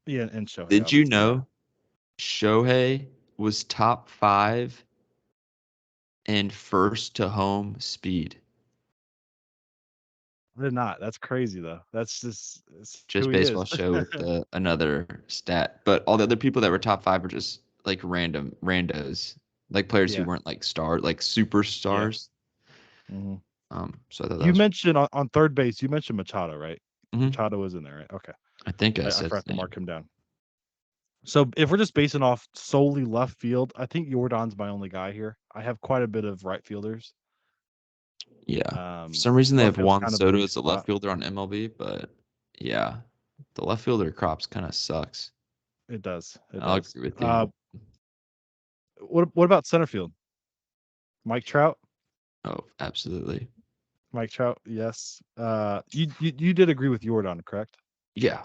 Yeah, and Shohei Did you obviously. Yeah, know Shohei was top 5 in first to home speed? I did not. That's crazy though. It's who Just he is. baseball show with another stat. But all the other people that were top 5 were just like random randos, like players who Yeah, weren't like like yeah. superstars. hmm So I thought that You was. mentioned on third base. You mentioned Machado, right? Mhm. Machado was in there, right? Okay. I think I I said his forgot to name. mark him down. So if we're just basing off solely left field, I think Jordan's my only guy here. I have quite a bit of right fielders. Yeah. For some reason they Left have field's Juan kind of the Soto weak as a left spot. fielder on MLB, but yeah, the left fielder crops kind of sucks. It does. It I'll does. agree with you. What about center field? Mike Trout? Oh, absolutely. Mike Trout, yes. You did agree with Jordan, correct? Yeah.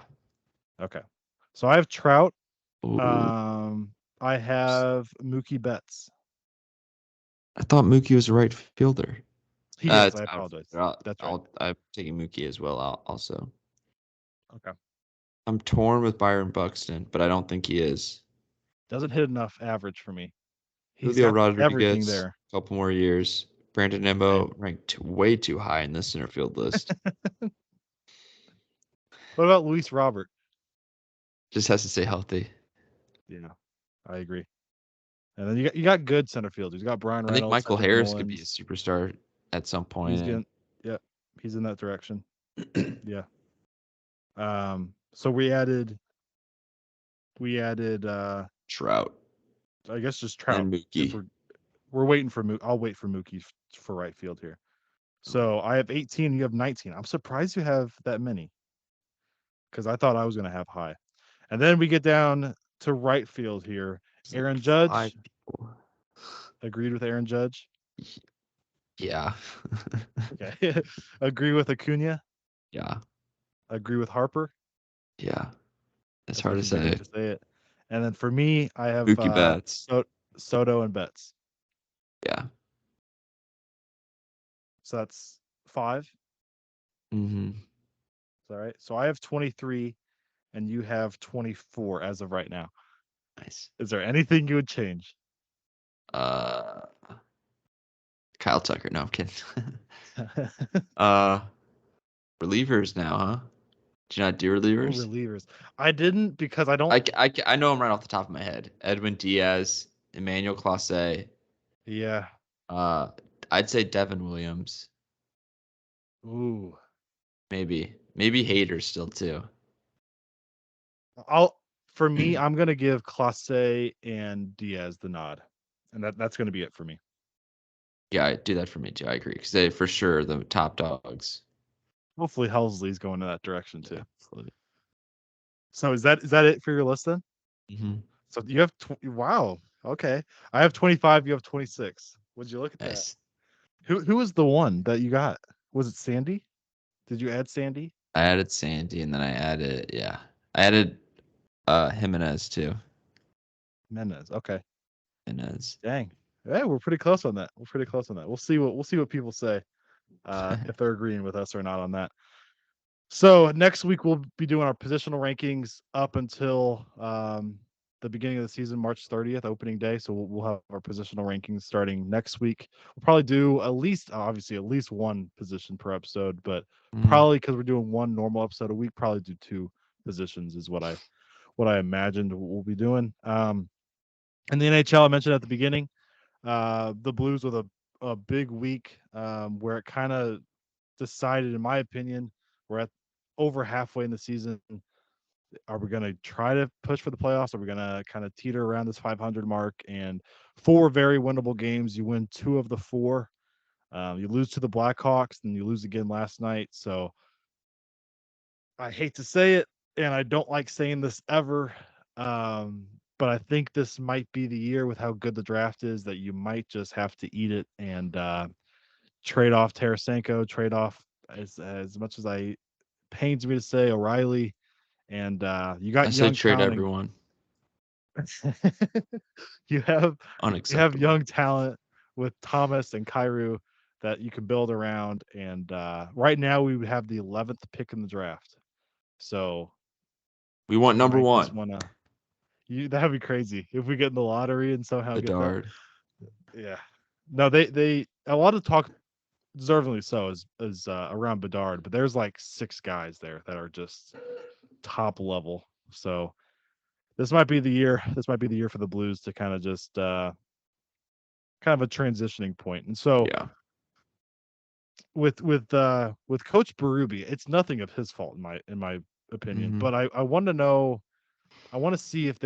Okay. So I have Trout. Ooh. Um, I have Mookie Betts. I thought Mookie was a right fielder. He is. It's I outfielder. apologize. That's right. I'm taking Mookie as well. Also, Okay. I'm torn with Byron Buxton, but I don't think he is. Doesn't hit enough average for me. He's Julio got everything Rodriguez, there. a couple more years. Brandon Same. Nimmo ranked way too high in this center field list. What about Luis Robert? Just has to stay healthy. Yeah, I agree. And then you got good center fielders. You got Brian I think Reynolds, Michael Cedric Harris could be a Mullins. superstar at some He's point. getting, yeah, he's in that direction. And Yeah. So we added Trout I guess just Trout. and If Mookie. we're waiting for I'll wait for Mookie for right field here. So I have 18, you have 19. I'm surprised you have that many because I thought I was going to have high. And then we get down to right field here. It's like Aaron 5 Judge, people. agreed with Aaron Judge. Yeah. Okay. Agree with Acuna, Yeah. agree with Harper. Yeah. It's As hard to much as I hate say. to say it. And then for me, I have Mookie Betts. Soto and Betts. Yeah. So that's 5. hmm All right. So I have 23 and you have 24 as of right now. Nice. Is there anything you would change? Uh, Kyle Tucker. No, I'm kidding. uh, Relievers now, huh? Did you not do Oh, relievers? relievers. I didn't because I don't. I know them right off the top of my head. Edwin Diaz, Emmanuel Clase. Yeah. Uh, I'd say Devin Williams. Ooh. Maybe Hader still too. I'll for me, I'm gonna give Classe and Diaz the nod, and that's gonna be it for me. Yeah, do that for me too. I agree because they for sure are the top dogs. Hopefully, Helsley's going in that direction Yeah, too. absolutely. So is that it for your list then? hmm So you have wow. Okay, I have 25. You have 26. Would you look at that? Nice. Who was the one that you got? Was it Sandy? Did you add Sandy? I added Sandy and then I added Jimenez too. Menez. Okay. Jimenez. Dang. Yeah, we're pretty close on that. We're pretty close on that. We'll see what people say, if they're agreeing with us or not on that. So next week we'll be doing our positional rankings up until the beginning of the season, March 30th, opening day. So we'll have our positional rankings starting next week. We'll probably do obviously at least one position per episode, but Mm, probably because we're doing one normal episode a week, probably do two positions is what I imagined we'll be doing. In the NHL, I mentioned at the beginning, the Blues with a big week, where it kind of decided, in my opinion, we're at over halfway in the season. Are we going to try to push for the playoffs? Are we going to kind of teeter around this 500 mark? And four very winnable games. You win two of the four. You lose to the Blackhawks, and you lose again last night. So I hate to say it, and I don't like saying this ever. But I think this might be the year with how good the draft is that you might just have to eat it and trade off Tarasenko, trade off as much as I pains me to say O'Reilly, and you I got say young trade talent. everyone. you have you have Unacceptable. young talent with Thomas and Kyrou that you can build around. And right now we would have the 11th pick in the draft. So We want you number might just one. want to. That'd be crazy if we get in the lottery and somehow get that. Bedard. Yeah. No, they a lot of talk, deservingly so, is around Bedard, but there's like six guys there that are just top level. So this might be the year. This might be the year for the Blues to kind of just kind of a transitioning point. And so Yeah. with Coach Berube, it's nothing of his fault in my opinion. Hmm. But I want to know, I want to see if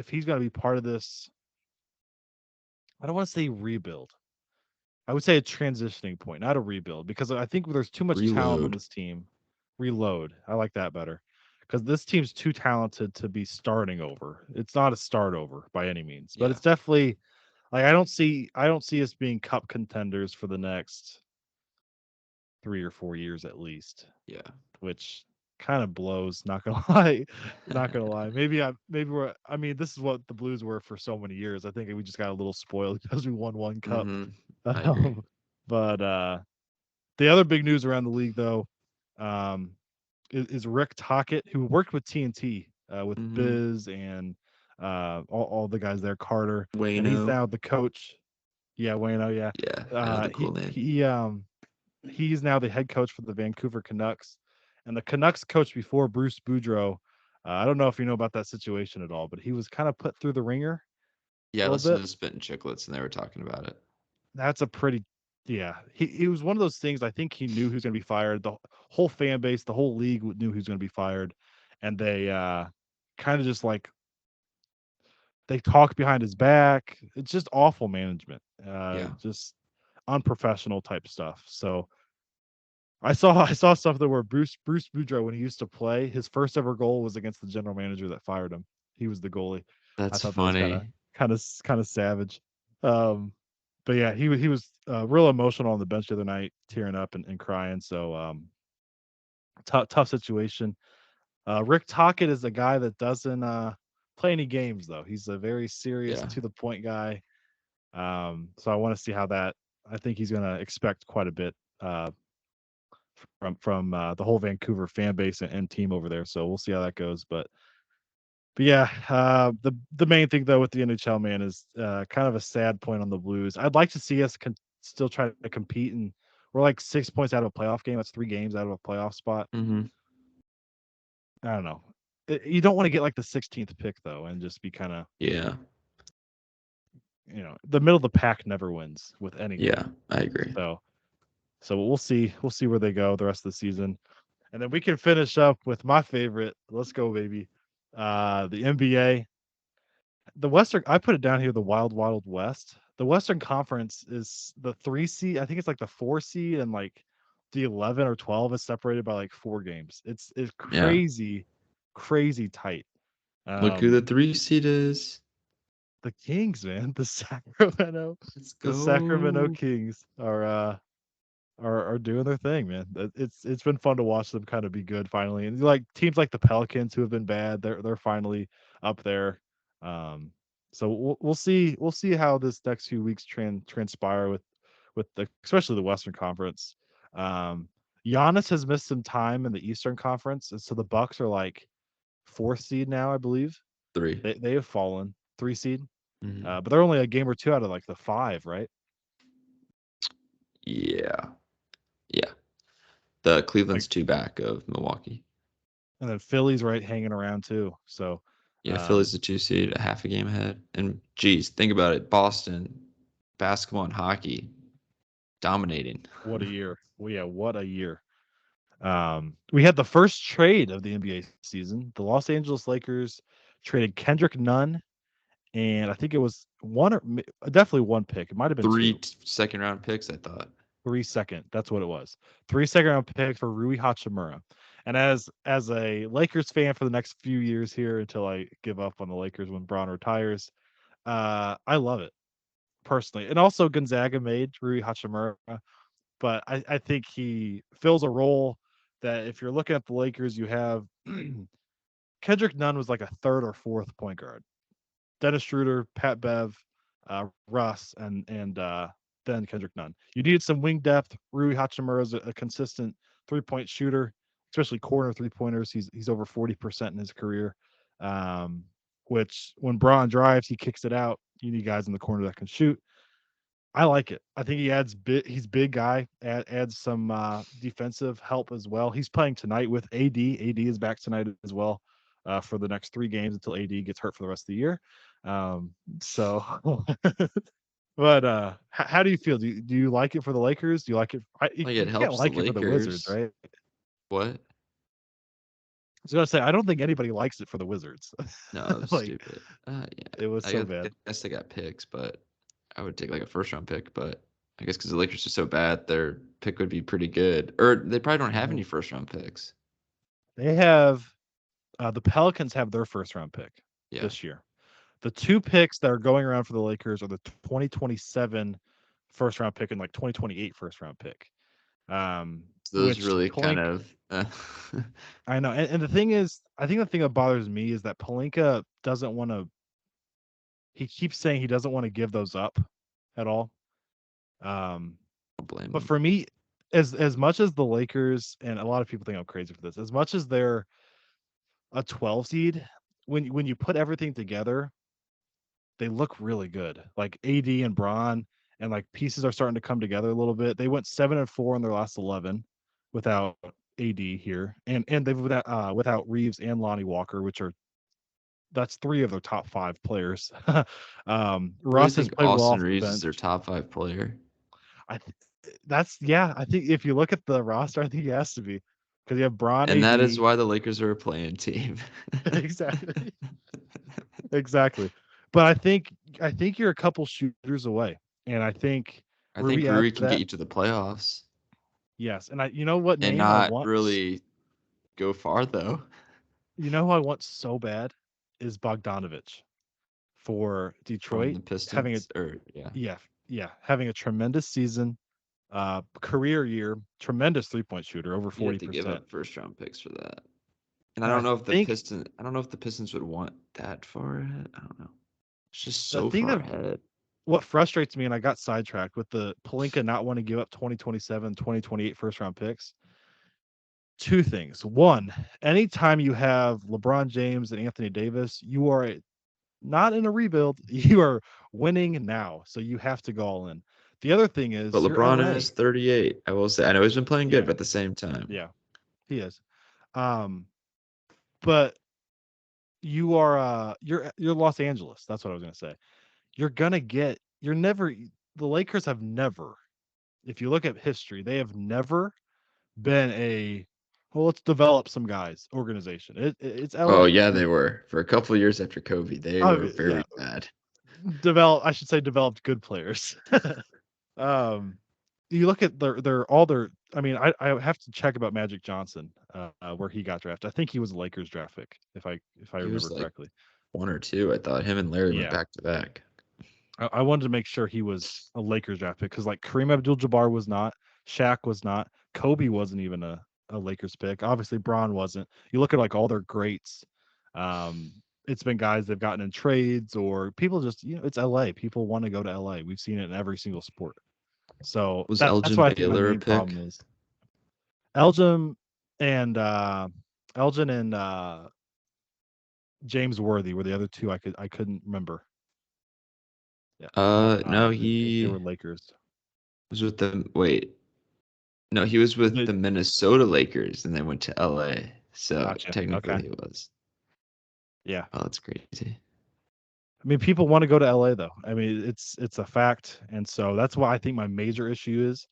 he's going to be part of this. I don't want to say rebuild. I would say a transitioning point, not a rebuild, because I think there's too much talent on Reload. this team. Reload. I like that better. Because this team's too talented to be starting over. It's not a start over by any means, but Yeah. it's definitely like I don't see us being cup contenders for the next 3 or 4 years at least, Yeah. which kind of blows. Not gonna lie, not gonna lie. Maybe this is what the Blues were for so many years. I think we just got a little spoiled because we won one cup. Hmm. I agree. Um, but the other big news around the league, though, um, is Rick Tocchet, who worked with TNT, with Hmm. Biz and all the guys there, Carter, and he's Wayno. now the coach. Yeah, Wayno. Yeah, Yeah. Another he cool name. he's now the head coach for the Vancouver Canucks, and the Canucks coach before, Bruce Boudreau. I don't know if you know about that situation at all, but he was kind of put through the ringer Yeah, a I little listened bit. to Spit and Chicklets and they were talking about it. That's a pretty, yeah. He was one of those things. I think he knew he was going to be fired. The whole fan base, the whole league knew he was going to be fired, and they kind of just like they talk behind his back. It's just awful management. Yeah. Just unprofessional type stuff. So I saw something where Bruce Boudreau, when he used to play, his first ever goal was against the general manager that fired him. He was the goalie. I That's thought that was kind of funny. kind of kind of savage. Um, but yeah, he was real emotional on the bench the other night, tearing up and crying. So tough situation. Rick Tocchet is a guy that doesn't play any games though. He's a very serious, Yeah. to the point guy. So I want to see how that. I think he's going to expect quite a bit from the whole Vancouver fan base and team over there. So we'll see how that goes. But yeah, the main thing though with the NHL, man, is kind of a sad point on the Blues. I'd like to see us still try to compete, and we're like 6 points out of a playoff game. That's 3 games out of a playoff spot. Hmm. I don't know. You don't want to get like the 16th pick though, and just be kind of, Yeah. the middle of the pack never wins with Yeah. anything. I agree. So we'll see. We'll see where they go the rest of the season. And then we can finish up with my favorite. Let's go, baby. The NBA. The Western, I put it down here, the Wild Wild West. The Western Conference is the 3 seed. I think it's like the 4 seed, and like the 11 or 12 is separated by like 4 games. It's Yeah. crazy, crazy tight. Look who the Um, 3 seed is. the Kings, man, the Let's Sacramento go. Kings are are doing their thing, man. It's been fun to watch them kind of be good finally, and like teams like the Pelicans who have been bad, they're finally up there. Um, so we'll see how this next few weeks transpire with the, especially the Western Conference. Um, Giannis has missed some time in the Eastern Conference, and so the Bucks are like fourth seed now, I believe. 3. They have fallen 3 seed, Mhm. but they're only a game or two out of like the five, right? Yeah. Yeah. The Like, Cleveland's 2 back of Milwaukee. and then Philly's right hanging around too. So, Yeah, Philly's um, the 2 seed, a half a game ahead. And geez, think about it. Boston, basketball and hockey, dominating. what a year! Well, yeah, what a year! We had the first trade of the NBA season. The Los Angeles Lakers traded Kendrick Nunn, and I think it was definitely one pick. It might have been 3 two. second-round picks, I thought. 3 second. That's what it was. 3 second round picks for Rui Hachimura. And as a Lakers fan for the next few years here until I give up on the Lakers when Braun retires, I love it personally. And also Gonzaga made Rui Hachimura, but I think he fills a role that if you're looking at the Lakers, you have Kendrick Nunn was like a third or fourth point guard. Dennis Schroeder, Pat Bev, Russ, and then Kendrick Nunn. You needed some wing depth. Rui Hachimura is a consistent 3 point shooter, especially corner 3 pointers. He's over 40% in his career. Um, which when Braun drives, he kicks it out. You need guys in the corner that can shoot. I like it. I think he adds bit. He's big guy. Adds some defensive help as well. He's playing tonight with AD. AD is back tonight as well for the next 3 games until AD gets hurt for the rest of the year. So, but how do you feel? Do you like it for the Lakers? Do you like it? Like, You it can't helps the like it for the Wizards, Lakers. right? What? I was gonna say I don't think anybody likes it for the Wizards. No, that was Like stupid. Yeah, it was I so guess bad. they got picks, but I would take, like, a first-round pick, but I guess because the Lakers are so bad, their pick would be pretty good. Or they probably don't have Mhm. any first-round picks. They have the Pelicans have their first round pick Yeah. this year. The two picks that are going around for the Lakers are the 2027 first round pick and like 2028 first round pick. So those Which really kind Palinka, of I know, and the thing is, I think the thing that bothers me is that Palinka doesn't want to. He keeps saying he doesn't want to give those up at all. Um, don't blame but them. for me, as much as the Lakers and a lot of people think I'm crazy for this, as much as they're a 12 seed, when you put everything together, they look really good. Like AD and Braun and like pieces are starting to come together a little bit. They went 7-4 in their last 11 without AD here, and they've without Reeves and Lonnie Walker, which are that's three of their top five players. I really Russ has think played well Austin off the Reeves is bench. their top 5 player. I that's yeah. I think if you look at the roster, I think he has to be because you have Braun, And that is AD. why the Lakers are a playing team. Exactly, exactly. But I think you're a couple shooters away, and I think I where think we add Rui to can get that, you to the playoffs yes, and you know what and name I not want, really go far, though. you know who I want so bad is Bogdanovich for From Detroit the having a Pistons, or yeah. yeah having a tremendous season, career year, tremendous 3 point shooter over You'd have to give 40%, up first-round picks for that. And and think I don't know if the Pistons would want that far ahead. I don't know. It's just the so thing far that ahead. what frustrates me, and I got sidetracked with the Palinka not wanting to give up 2027, 2028 first round picks. Two things. One, anytime you have LeBron James and Anthony Davis, you are not in a rebuild. You are winning now. So you have to go all in. The other thing But is you're LeBron LA. is 38. I will say. I know he's been playing good, Yeah. but at the same time, Yeah. He is. Um, but you're Los Angeles. That's what I was gonna say. You're never the Lakers have never, if you look at history, they have never been a well, let's develop some guys organization. It's oh LA. yeah, they were for a couple of years after Kobe. They Oh were yeah, very bad. I should say developed good players. um, you look at their all their. I mean, I have to check about Magic Johnson, where he got drafted. I think he was a Lakers draft pick, if I He was remember like correctly. 1 or 2. I thought him and Larry went Yeah, back to back. I wanted to make sure he was a Lakers draft pick because like Kareem Abdul-Jabbar was not. Shaq was not. Kobe wasn't even a Lakers pick. Obviously, Braun wasn't. You look at like all their greats. Um, it's been guys they've gotten in trades or people just it's LA. People want to go to LA. We've seen it in every single sport. So Was that's Elgin what I think my Baylor a main problem pick? is. Elgin and Elgin and James Worthy were the other two I couldn't remember. Yeah, No, if they he were Lakers. was with the wait. No, he was with But the Minnesota Lakers and then went to LA. So gotcha. Okay. technically he was. Yeah. Oh, that's crazy. I mean, people want to go to LA though. I mean, it's a fact, and so that's why I think my major issue is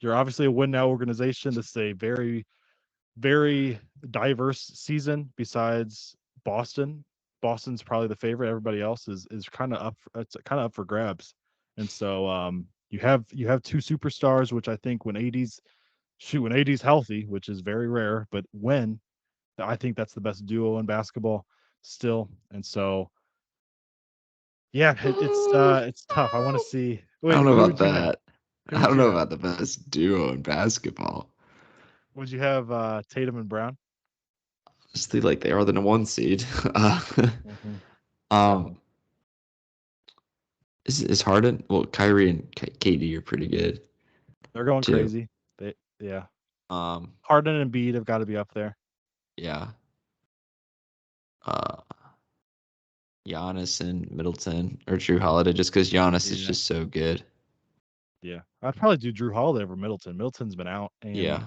you're obviously a win now organization. This is a very diverse season. Besides Boston, Boston's probably the favorite. Everybody else is kind of up. It's kind of up for grabs, and so you have two superstars, which I think when AD's healthy, which is very rare, but when I think that's the best duo in basketball still, and so yeah, it's tough. I want to see. I don't Wait, know who about would you have? that. Who I would don't you know have? about the best duo in basketball. Would you have Tatum and Brown? Honestly, like they are the one seed. Hmm. um, Definitely, is Harden? Well, Kyrie and KD are pretty good they're going too. crazy. Yeah, Um, Harden and Embiid have got to be up there. yeah. Uh, Giannis and Middleton or Drew Holiday, just because Giannis is Yeah, just so good. yeah. I'd probably do Drew Holiday over Middleton. Middleton's been out, and Yeah.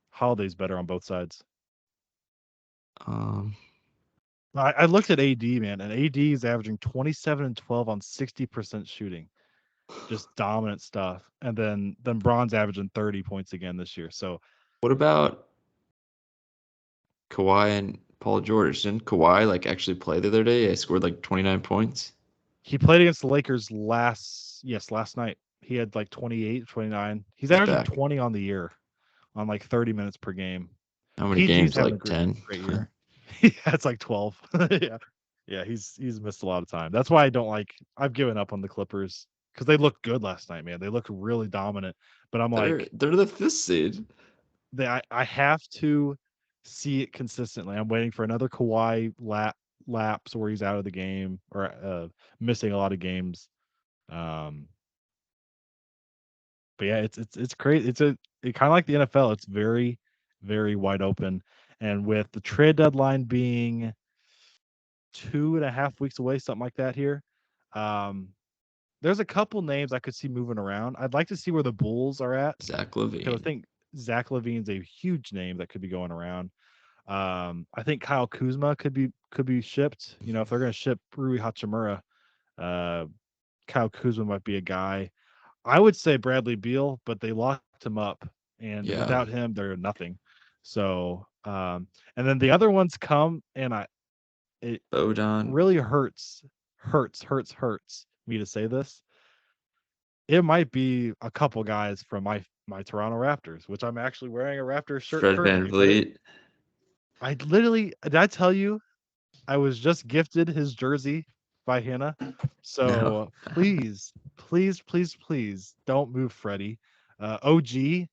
Holiday's better on both sides. Um, I looked at AD, man, and AD is averaging 27 and 12 on 60% shooting, just dominant stuff. And then Braun's averaging 30 points again this year. So what about Kawhi and Paul George? Didn't Kawhi like actually play the other day? I scored like 29 points. he played against the Lakers last night. He had like 28, 29. He's He's averaging back. 20 on the year on like 30 minutes per game. How many PG's games? having a Like great 10. great year. Yeah, it's like 12. Yeah. Yeah, he's missed a lot of time. That's why I don't like I've given up on the Clippers because they looked good last night, man. They looked really dominant. But I'm They're like, they're the fifth seed. I have to see it consistently. I'm waiting for another Kawhi lapse where he's out of the game or missing a lot of games. Um, but yeah, it's crazy. It kind of like the NFL. It's very wide open, and with the trade deadline being 2.5 weeks away, something like that here. Um, there's a couple names I could see moving around. I'd like to see where the Bulls are at Zach because I Levine. think Zach Levine's a huge name that could be going around. I think Kyle Kuzma could be shipped. If they're going to ship Rui Hachimura, uh, Kyle Kuzma might be a guy. I would say Bradley Beal, but they locked him up, and Yeah. without him, they're nothing. So, and then the other ones come, and it Bodon. really hurts me to say this. It might be a couple guys from my Toronto Raptors, which I'm actually wearing a Raptors shirt Fred Van currently. But Vliet. I literally did I tell you I was just gifted his jersey by Hannah. No. So please don't move Freddie. OG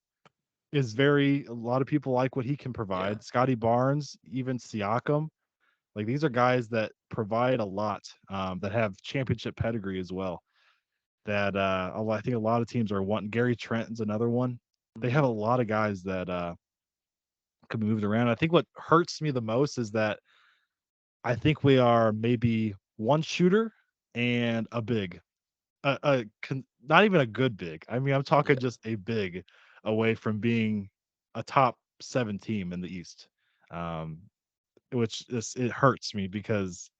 is a lot of people like what he can Yeah. provide. Scotty Barnes, even Siakam. Like these are guys that provide a lot, that have championship pedigree as well. That I think a lot of teams are wanting. Gary Trent's another one. They have Mhm. a lot of guys that could be moved around. I think what hurts me the most is that I think we are maybe one shooter and a big, not even a good big. I mean, I'm talking Yeah. just a big away from being a top 7 team in the East, um, which it hurts me because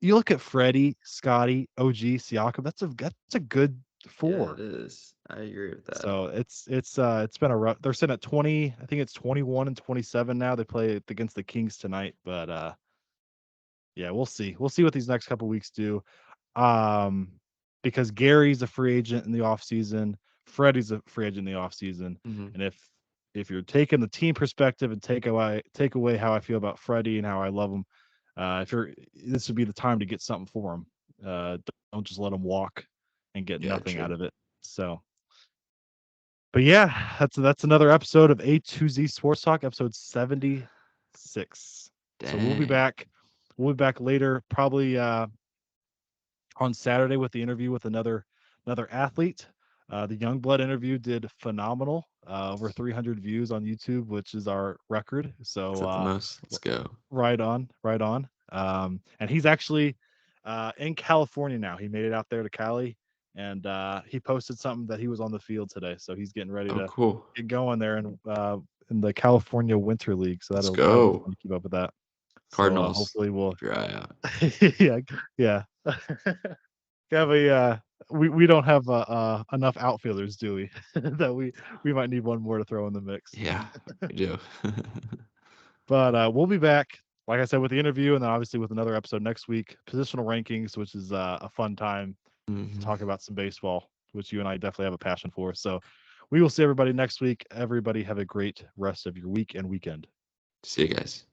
you look at Freddie, Scotty, OG, Siakam. That's a good Yeah, four. it is. I agree with that. So it's been a rough. They're sitting at 20. I think it's 21 and 27 now. They play against the Kings tonight, but yeah, we'll see. We'll see what these next couple weeks do. Um, because Gary's a free agent in the offseason, Freddie's a free agent in the offseason. Hmm. And if you're taking the team perspective and take away how I feel about Freddie and how I love him, if you're this would be the time to get something for him. Don't just let him walk and get Yeah, nothing true. out of it. So, But yeah, that's another episode of A to Z Sports Talk, episode 76. So we'll be Dang. back. We'll be back later, probably on Saturday with the interview with another athlete. The Youngblood interview did phenomenal. Over 300 views on YouTube, which is our record. Is So that the most? Let's go. right on, right on. And he's actually in California now. He made it out there to Cali, and he posted something that he was on the field today. So he's getting ready Oh, to cool. get going there in the California Winter League. So Let's that'll be go. fun to keep up with that. So Cardinals. hopefully we'll Keep your eye out. yeah, yeah. Have a we don't have enough outfielders, do we? That we might need one more to throw in the mix. Yeah, we do. But we'll be back, like I said, with the interview, and then obviously with another episode next week, positional rankings, which is a fun time to Mhm. talk about some baseball, which you and I definitely have a passion for. So we will see everybody next week. Everybody have a great rest of your week and weekend. See you guys.